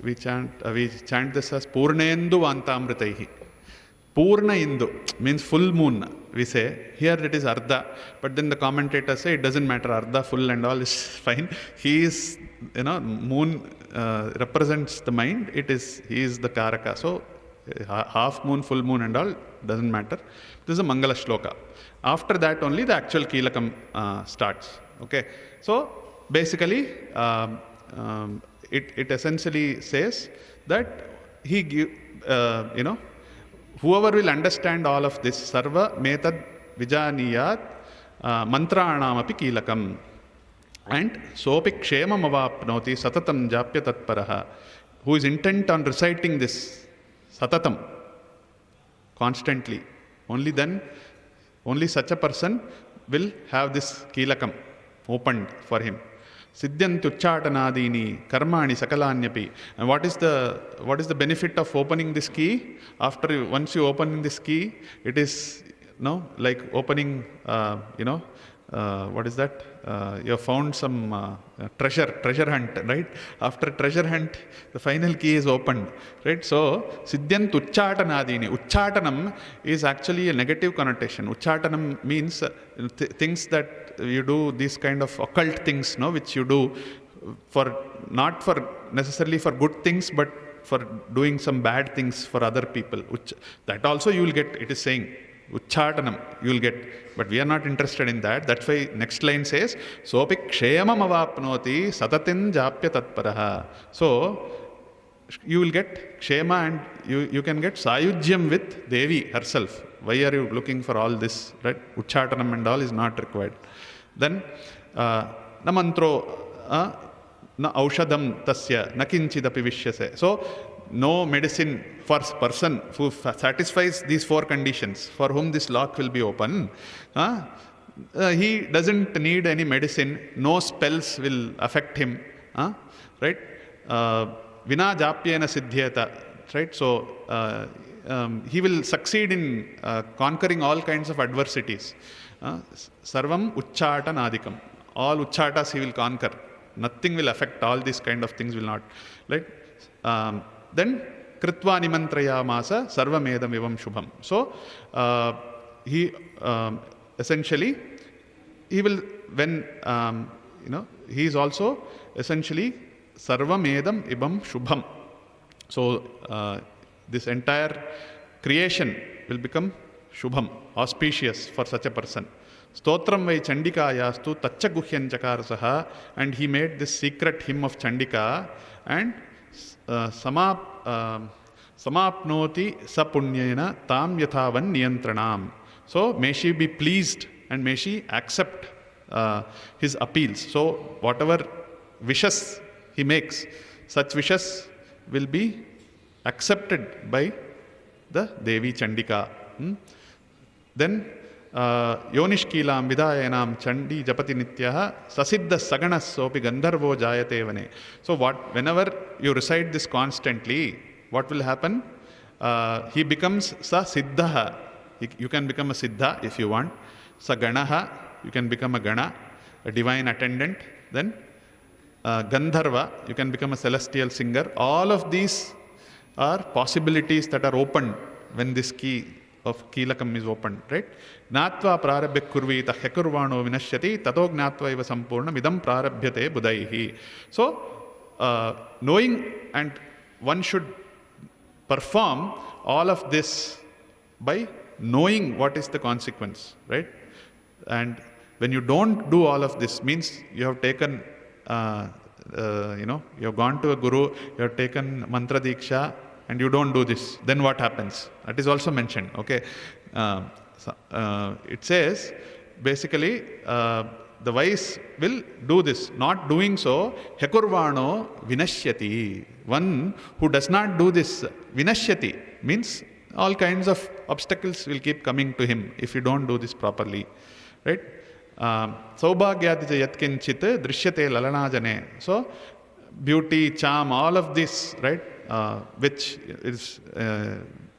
we chant this as Purnendu Vantamritaihi. Purna Indu means full moon, we say. Here it is Ardha, but then the commentators say it doesn't matter, Ardha, full and all is fine. He is, moon represents the mind, he is the Karaka. So half moon, full moon and all doesn't matter. This is a Mangala Shloka. After that only the actual Kilakam starts. Okay. So basically it essentially says that he give, whoever will understand all of this, sarva metad vijaniyat mantranamapi kilakam, and sopi kshemam avapnoti satatam japya tatparaha, who is intent on reciting this satatam constantly, only then, only such a person will have this kilakam opened for him. Siddhyantucchatanadini karmani sakalanyapi. And what is the benefit of opening this key? Once you open this key, it is like opening what is that? You have found some treasure hunt, right? After treasure hunt, the final key is opened, right? So Siddhyantucchatanadini. Ucchatanam is actually a negative connotation. Ucchatanam means things that you do, these kind of occult things, which you do not for necessarily for good things, but for doing some bad things for other people. That also you will get, it is saying. Ucchatanam you will get, but we are not interested in that. That's why next line says, Sopi kshemam avapnoti satatin japya tatparaha. So you will get kshema and you can get sayujyam with Devi herself. Why are you looking for all this, right? Ucchatanam and all is not required. Then na mantro na aushadam tasya na kinchidapi vishyase. So no medicine for person who satisfies these four conditions, for whom this lock will be open. He doesn't need any medicine. No spells will affect him. Right? Vina japyena siddhyeta. Right? So he will succeed in conquering all kinds of adversities. Sarvam ucchatanadikam. All ucchatas he will conquer. Nothing will affect, all these kind of things will not. Right? Then kritva nimantrayamasa sarvamedam evam shubham. So he essentially he will, when he is also essentially sarvamedam evam shubham. So this entire creation will become shubham, auspicious for such a person. Stotram vai Chandikayastu tacha guhyan chakarasaha, and he made this secret hymn of Chandika, and samapnoti sapunyena tam yathavan niyantranam. So may she be pleased and may she accept his appeals. So whatever wishes he makes, such wishes will be accepted by the Devi Chandika. Then Yonishkilam Vidayanam Chandi Japati Nityaha Sasiddha Saganas Sopi Gandharvo Jayate Vane. So whenever you recite this constantly, what will happen? He becomes Sa Siddhaha. You can become a Siddha if you want. Sa Ganaha, you can become a Gana, a divine attendant. Then Gandharva, you can become a celestial singer. All of these are possibilities that are opened when this key of Kilakam is opened, right? Gnatva prarabhya kurvita hekurvano vinashyati tato gnatva eva sampurna midam prarabhyate budaihi. So, knowing, and one should perform all of this by knowing what is the consequence, right? And when you don't do all of this, means you have taken, you have gone to a guru, you have taken mantra diksha, and you don't do this, then what happens? That is also mentioned, okay? It says, basically, the wise will do this. Not doing so, hekurvano vinashyati. One who does not do this, vinashyati, means all kinds of obstacles will keep coming to him if you don't do this properly. Right? Saubhagyadija yatkinchit drishyate lalanajane. So, beauty, charm, all of this, right, which is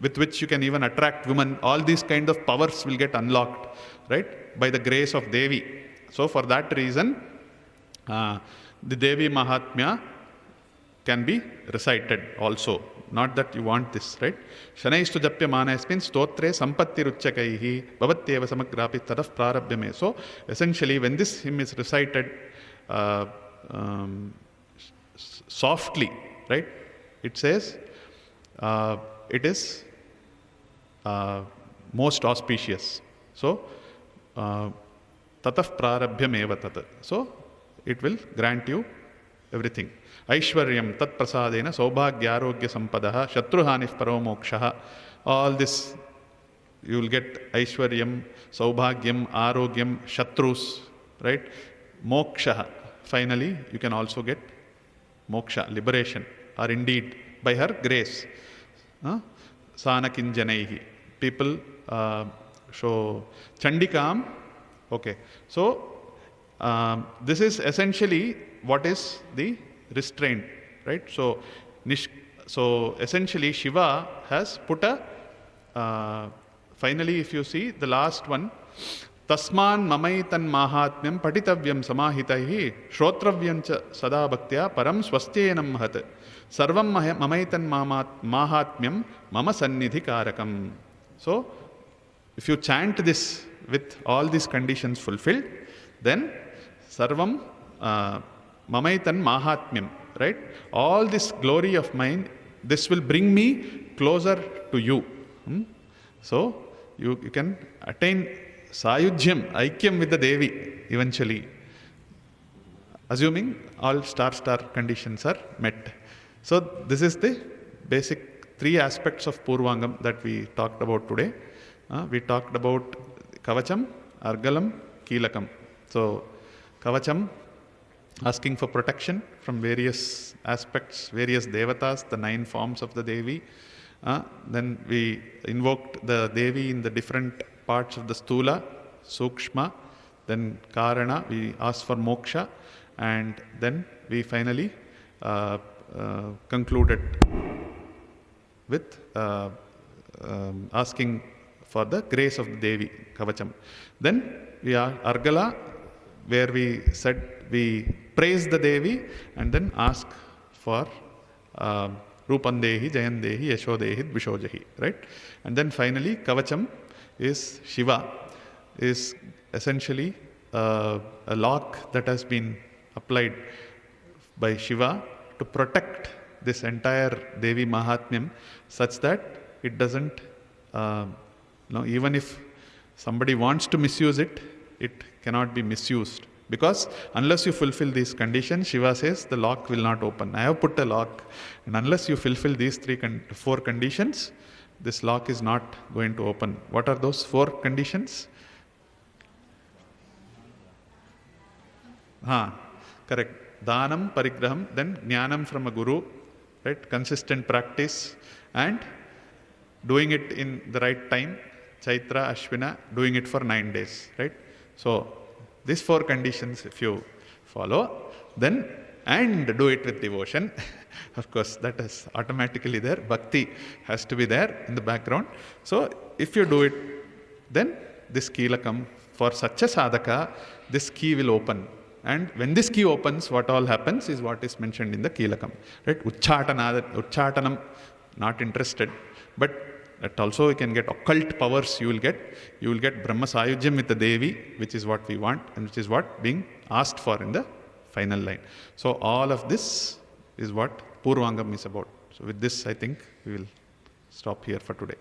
with which you can even attract women, all these kind of powers will get unlocked, right, by the grace of Devi. So for that reason, the Devi Mahatmya can be recited also. Not that you want this, right? Shanaistu japya manasmin stotre sampatti ruchakaihi bhavatyeva samagrapi tadaf prarabhyame. So essentially, when this hymn is recited softly, right, it says it is most auspicious. So tataf prarabhyam eva tat. So it will grant you everything. Aishwaryam tat prasadena saubhagyarogya sampadaha shatruhanif paramokshaha. All this you will get Aishwaryam, Saubhagyam, Arogyam, Shatrus, right? Mokshaha. Finally, you can also get moksha, liberation, or indeed by her grace. Sanakinjanaihi. People show Chandikam. Okay. So, this is essentially what is the restraint, right? So, essentially Shiva has put a, finally if you see the last one, Tasman mamaitan mahatmyam patitavyam samahitaihi shrotravyancha sada bhaktya param swastyenam mahat sarvam mamaitan mahatmyam mama sannidhi karakam. So, if you chant this with all these conditions fulfilled, then sarvam mamaitan mahatmyam, right? All this glory of mine, this will bring me closer to you. So, you can attain Sayujyam, Aikyam with the Devi eventually, assuming all star conditions are met. So, this is the basic three aspects of Purvangam that we talked about today. We talked about Kavacham, Argalam, Keelakam. So, Kavacham, asking for protection from various aspects, various devatas, the 9 forms of the Devi. Then we invoked the Devi in the different parts of the Stula, Sukshma, then Karana, we asked for moksha, and then we finally concluded with asking for the grace of the Devi, Kavacham. Then we are Argala, where we said we praise the Devi and then ask for Rupandehi, Jayandehi, Yashodehi, Vishojahi, right? And then finally, Kavacham is Shiva, is essentially a lock that has been applied by Shiva to protect this entire Devi Mahatmyam such that it doesn't, even if somebody wants to misuse it, it cannot be misused. Because unless you fulfill these conditions, Shiva says the lock will not open. I have put a lock, and unless you fulfill these 4 conditions, this lock is not going to open. What are those 4 conditions? Correct. Dhanam, Parigraham, then Jnanam from a Guru, right? Consistent practice, and doing it in the right time, Chaitra, Ashwina, doing it for 9 days, right? So, these 4 conditions, if you follow, then, and do it with devotion, of course, that is automatically there. Bhakti has to be there in the background. So, if you do it, then this keelakam, for such a sadhaka, this key will open. And when this key opens, what all happens is what is mentioned in the keelakam. Right? Uchatanam, not interested, but that also you can get occult powers. You will get Brahma Sayujyam with the Devi, which is what we want and which is what being asked for in the final line. So all of this is what Purvangam is about. So with this, I think we will stop here for today.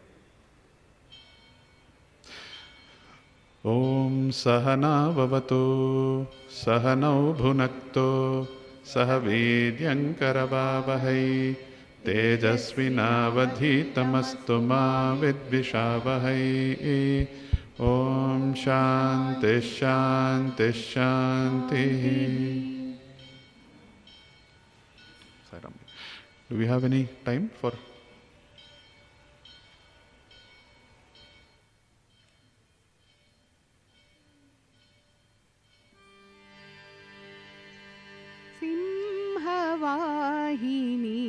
Om Sahana Vavatu Sahanau Bhunakto Sahavidyan Karavavahai Tejasvinavadhitamastu ma vidvishavahai. Om Shanti Shanti Shanti. Sairam. Do we have any time for? Singhvahini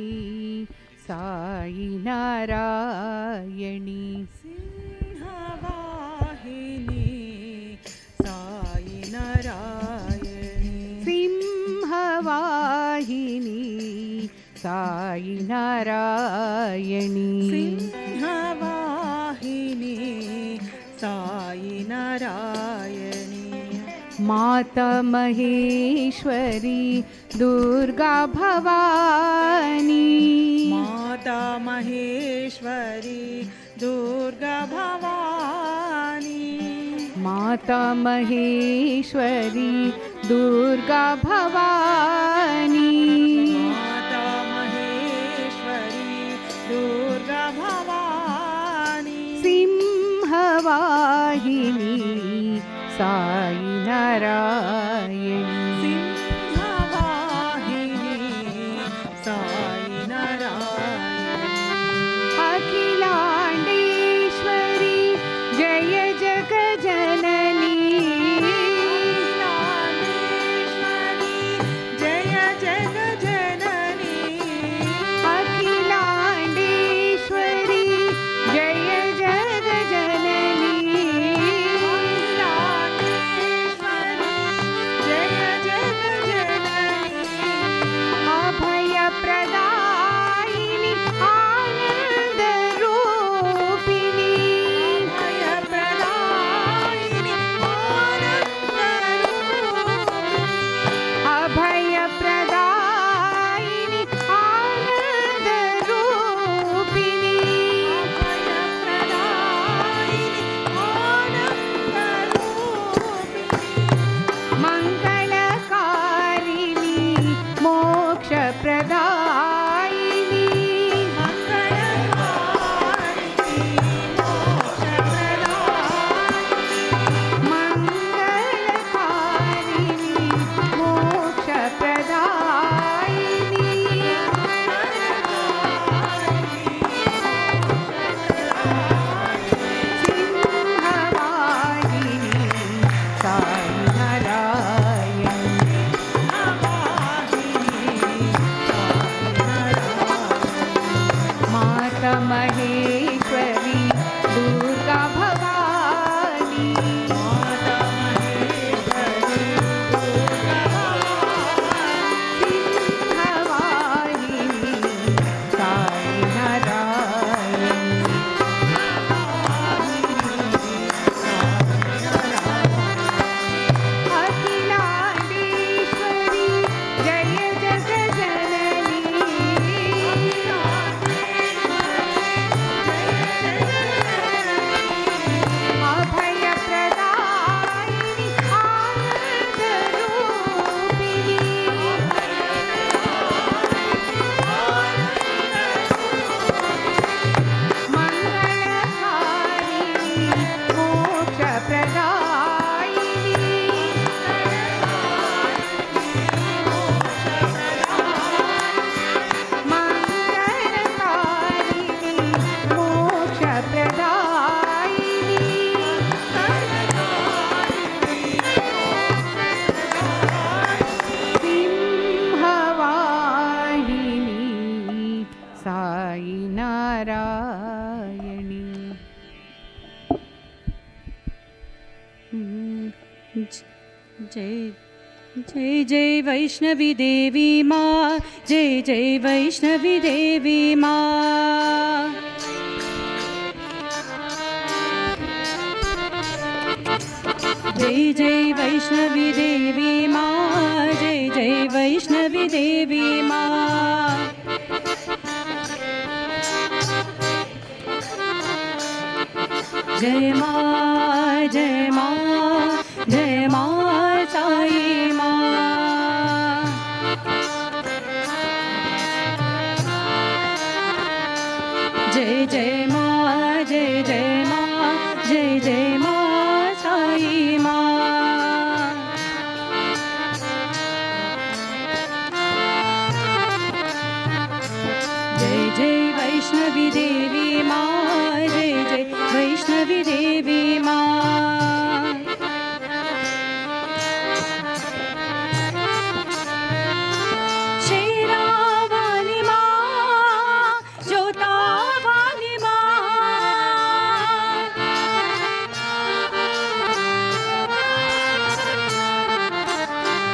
Sai Narayani Singhvahini Sai Narayani Singhvahini Sai Narayani Singhvahini Sai Narayani माता महेश्वरी दुर्गा भवानी माता महेश्वरी दुर्गा भवानी माता महेश्वरी दुर्गा भवानी माता महेश्वरी दुर्गा भवानी सिंहवाहिनी साई नारायणी सिंहवाहिनी साई नारायणी अखिलांडेश्वरी जय जगजननी जय जगजननी अखिलांडेश्वरी जय जगजननी जय जगजननी अभयप्रदायिनि आनंद रूपिणी भयप्रदायिनि अभयप्रदायिनि आनंद रूपिणी मंगलकारिणी मोक्षप्रदायिनी मंगलकारिणी मोक्षप्रदायिनी सिंहवाहिनी साई नारायणी माता महेश्वरी दुर्गा भवानी सिंहवाहिनी साई नारायणी अखिलांडेश्वरी जय जगजननी अभयप्रदायिनि आनंद रूपिणी मंगलकारिणी मोक्षप्रदायिनी मंगलकारिणी मोक्षप्रदायिनी सिंहवाहिनी साई नारायणी जय जय जय वैष्णवी देवी माँ जय जय वैष्णवी देवी माँ जय जय वैष्णवी देवी माँ जय जय वैष्णवी देवी माँ जय माँ जय माँ जय माँ साई माँ जय जय माँ जय जय माँ जय जय माँ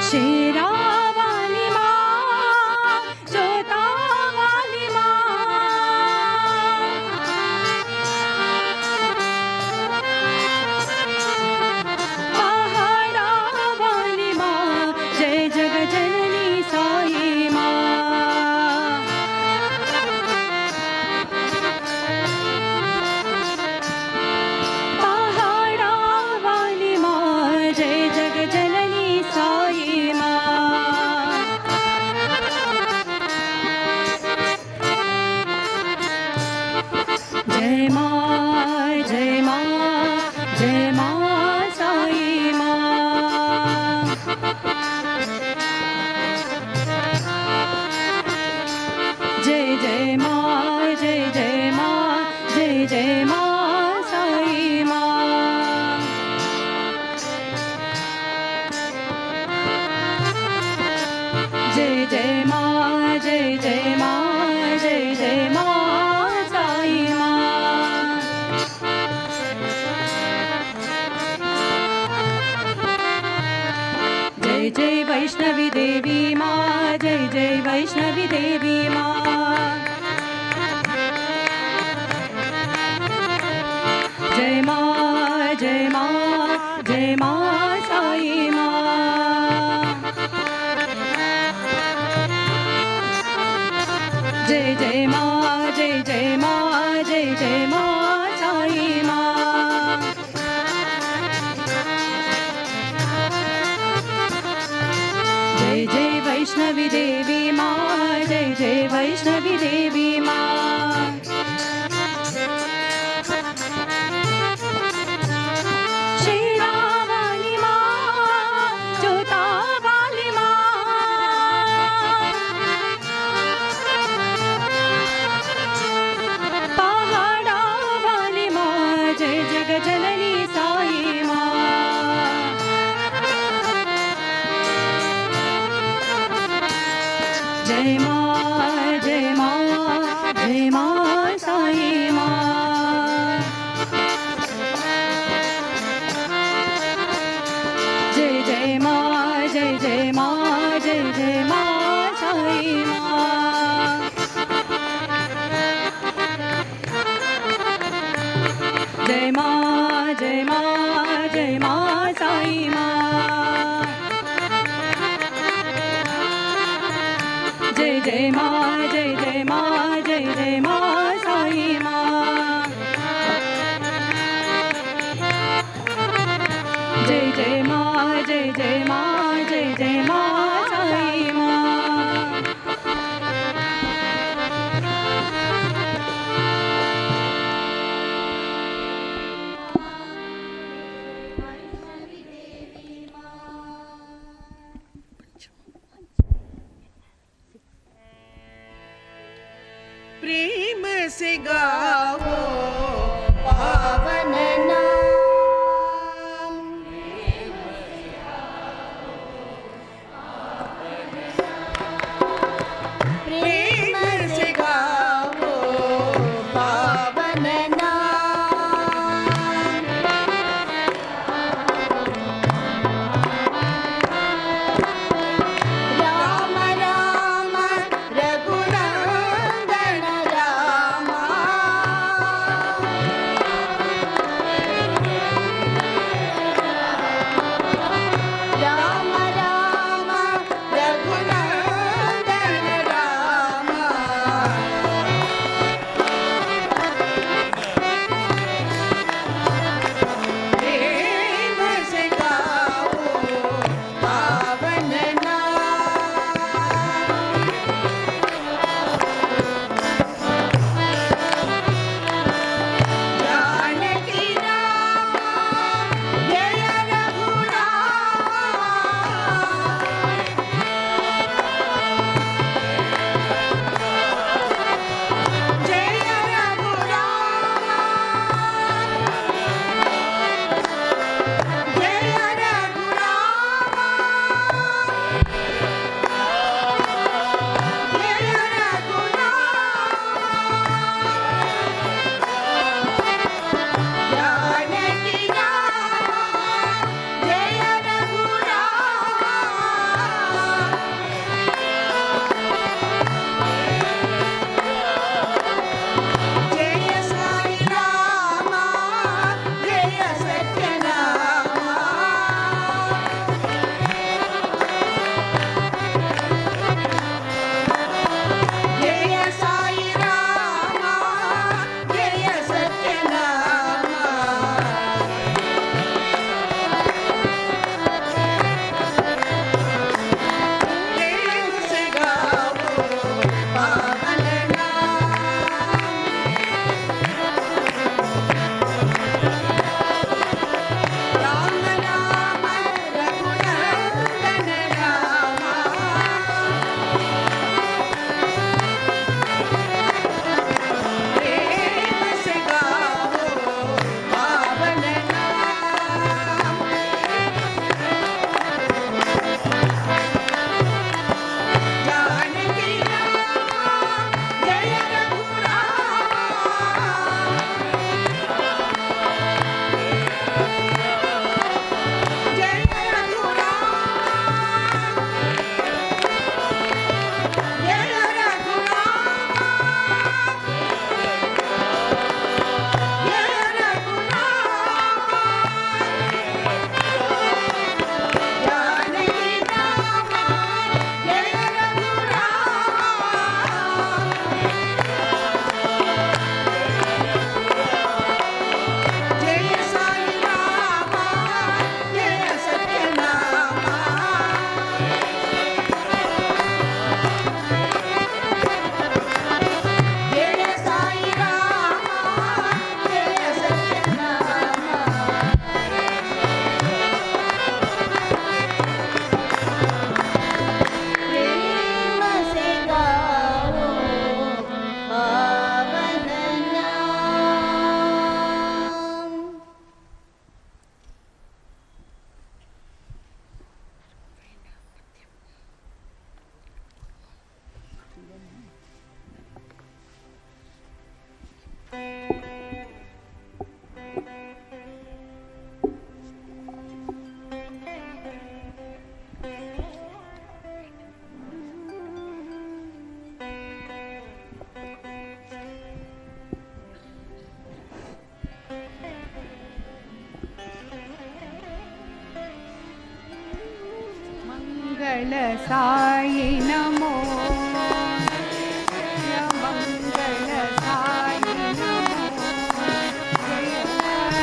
शेरा वाली माँ, जोता वाली माँ, पहाड़ा वाली माँ, जय जग जननी साई माँ। पहाड़ा वाली माँ, जय जग जननी साई माँ। जय माँ, जय माँ, जय माँ साई माँ। जय जय माँ, जय जय माँ, जय जय माँ साई माँ। जय जय माँ, जय जय माँ, जय जय माँ साई माँ। जय जय वैष्णवी देवी माँ, जय जय वैष्णवी देवी माँ। जय माँ, जय माँ, जय माँ साई माँ। जय जय माँ, जय जय माँ, जय जय माँ साई माँ। जय जय वैष्णवी देवी माँ, जय जय वैष्णवी देवी माँ। शेरा वाली माँ, जोता वाली माँ, पहाड़ा वाली माँ, जय जग जननी साई माँ। जय माँ, जय माँ, जय माँ साई माँ। जय जय माँ, जय जय माँ, जय जय माँ साई माँ। जय माँ, जय माँ, जय माँ साई माँ। जय जय माँ, जय जय माँ, जय जय माँ साई माँ। जय जय माँ, जय जय माँ, जय जय माँ साई माँ। प्रेम से गाओ पावन नाम, प्रेम से गाओ पावन नाम। राम राम रघुनंदन रामा, मंगल साई नमो जय मंगल साई नमो जय साई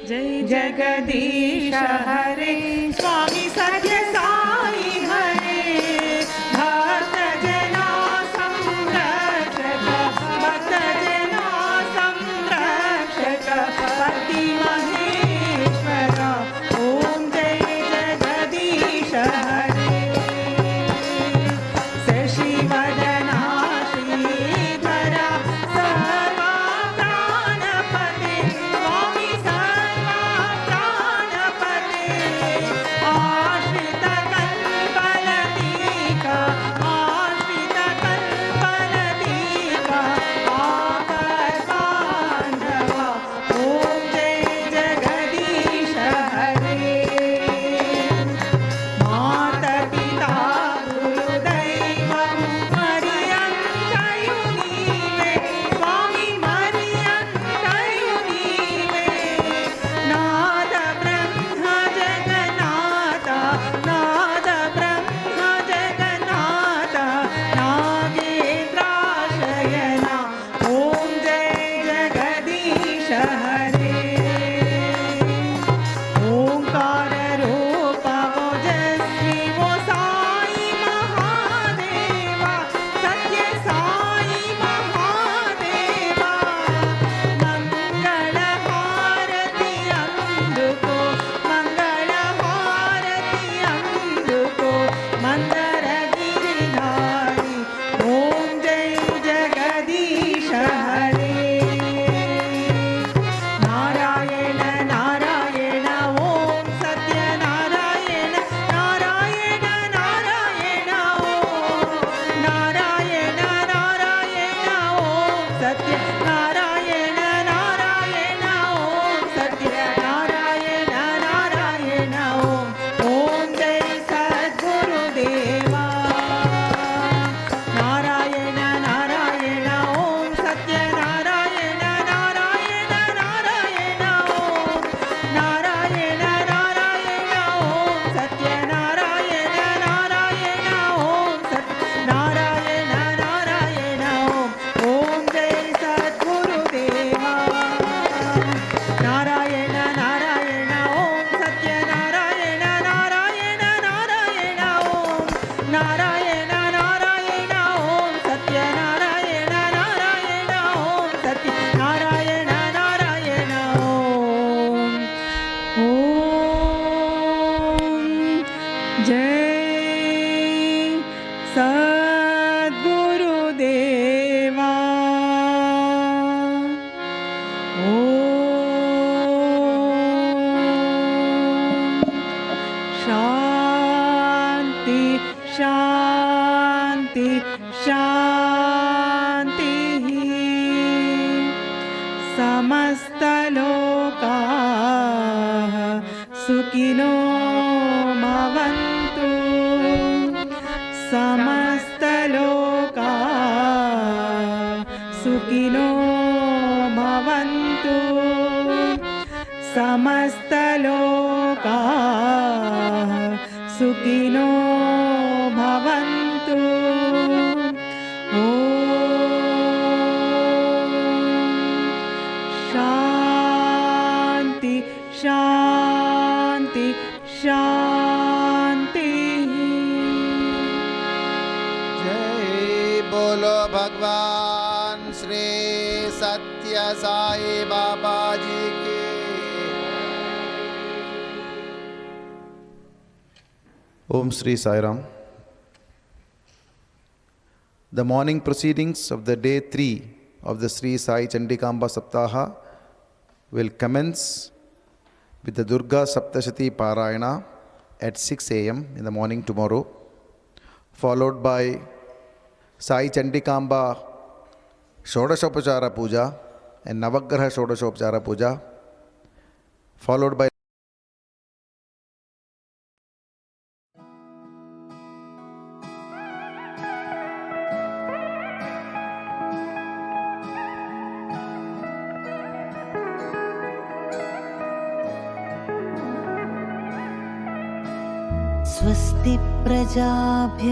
जय जगदीश हरे स्वामी सत्य साई हरे भक्त जना संरक्षक भक्त जना संरक्षक पति महेश्वर ओम जय जगदीश हरे शशिवदना श्रीधरा सर्वा प्राणपते स्वामी सर्वा प्राणपते आश्रित कल्पल सुखिनो भवन्तु समस्तलोका सुखिनो भवन्तु समस्तलोका सुखिनो भवन्तु ॐ शान्ति शान्ति शान्ति जय बोलो भगवान श्री सत्य साई बाबा जी की। Om Sri Sai Ram. The morning proceedings of the day 3 of the Sri Sai Chandikamba Sapthaha will commence with the Durga Saptashati Parayana at 6 a.m. in the morning tomorrow, followed by Sai Chandikamba Shodashopachara Puja and Navagraha Shodashopachara Puja, followed by स्वस्ति प्रजाभ्य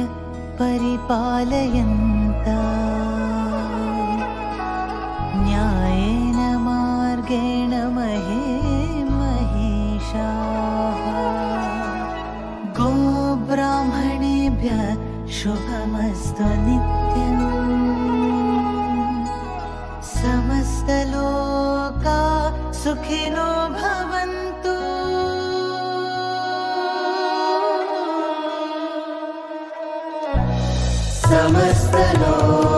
परिपालयन्ता न्यायेन मार्गेण महिषाः गोब्राह्मणेभ्यः शुभमस्तु नित्यम् समस्तलोका सुखिनो भवन्तु समस्तलोका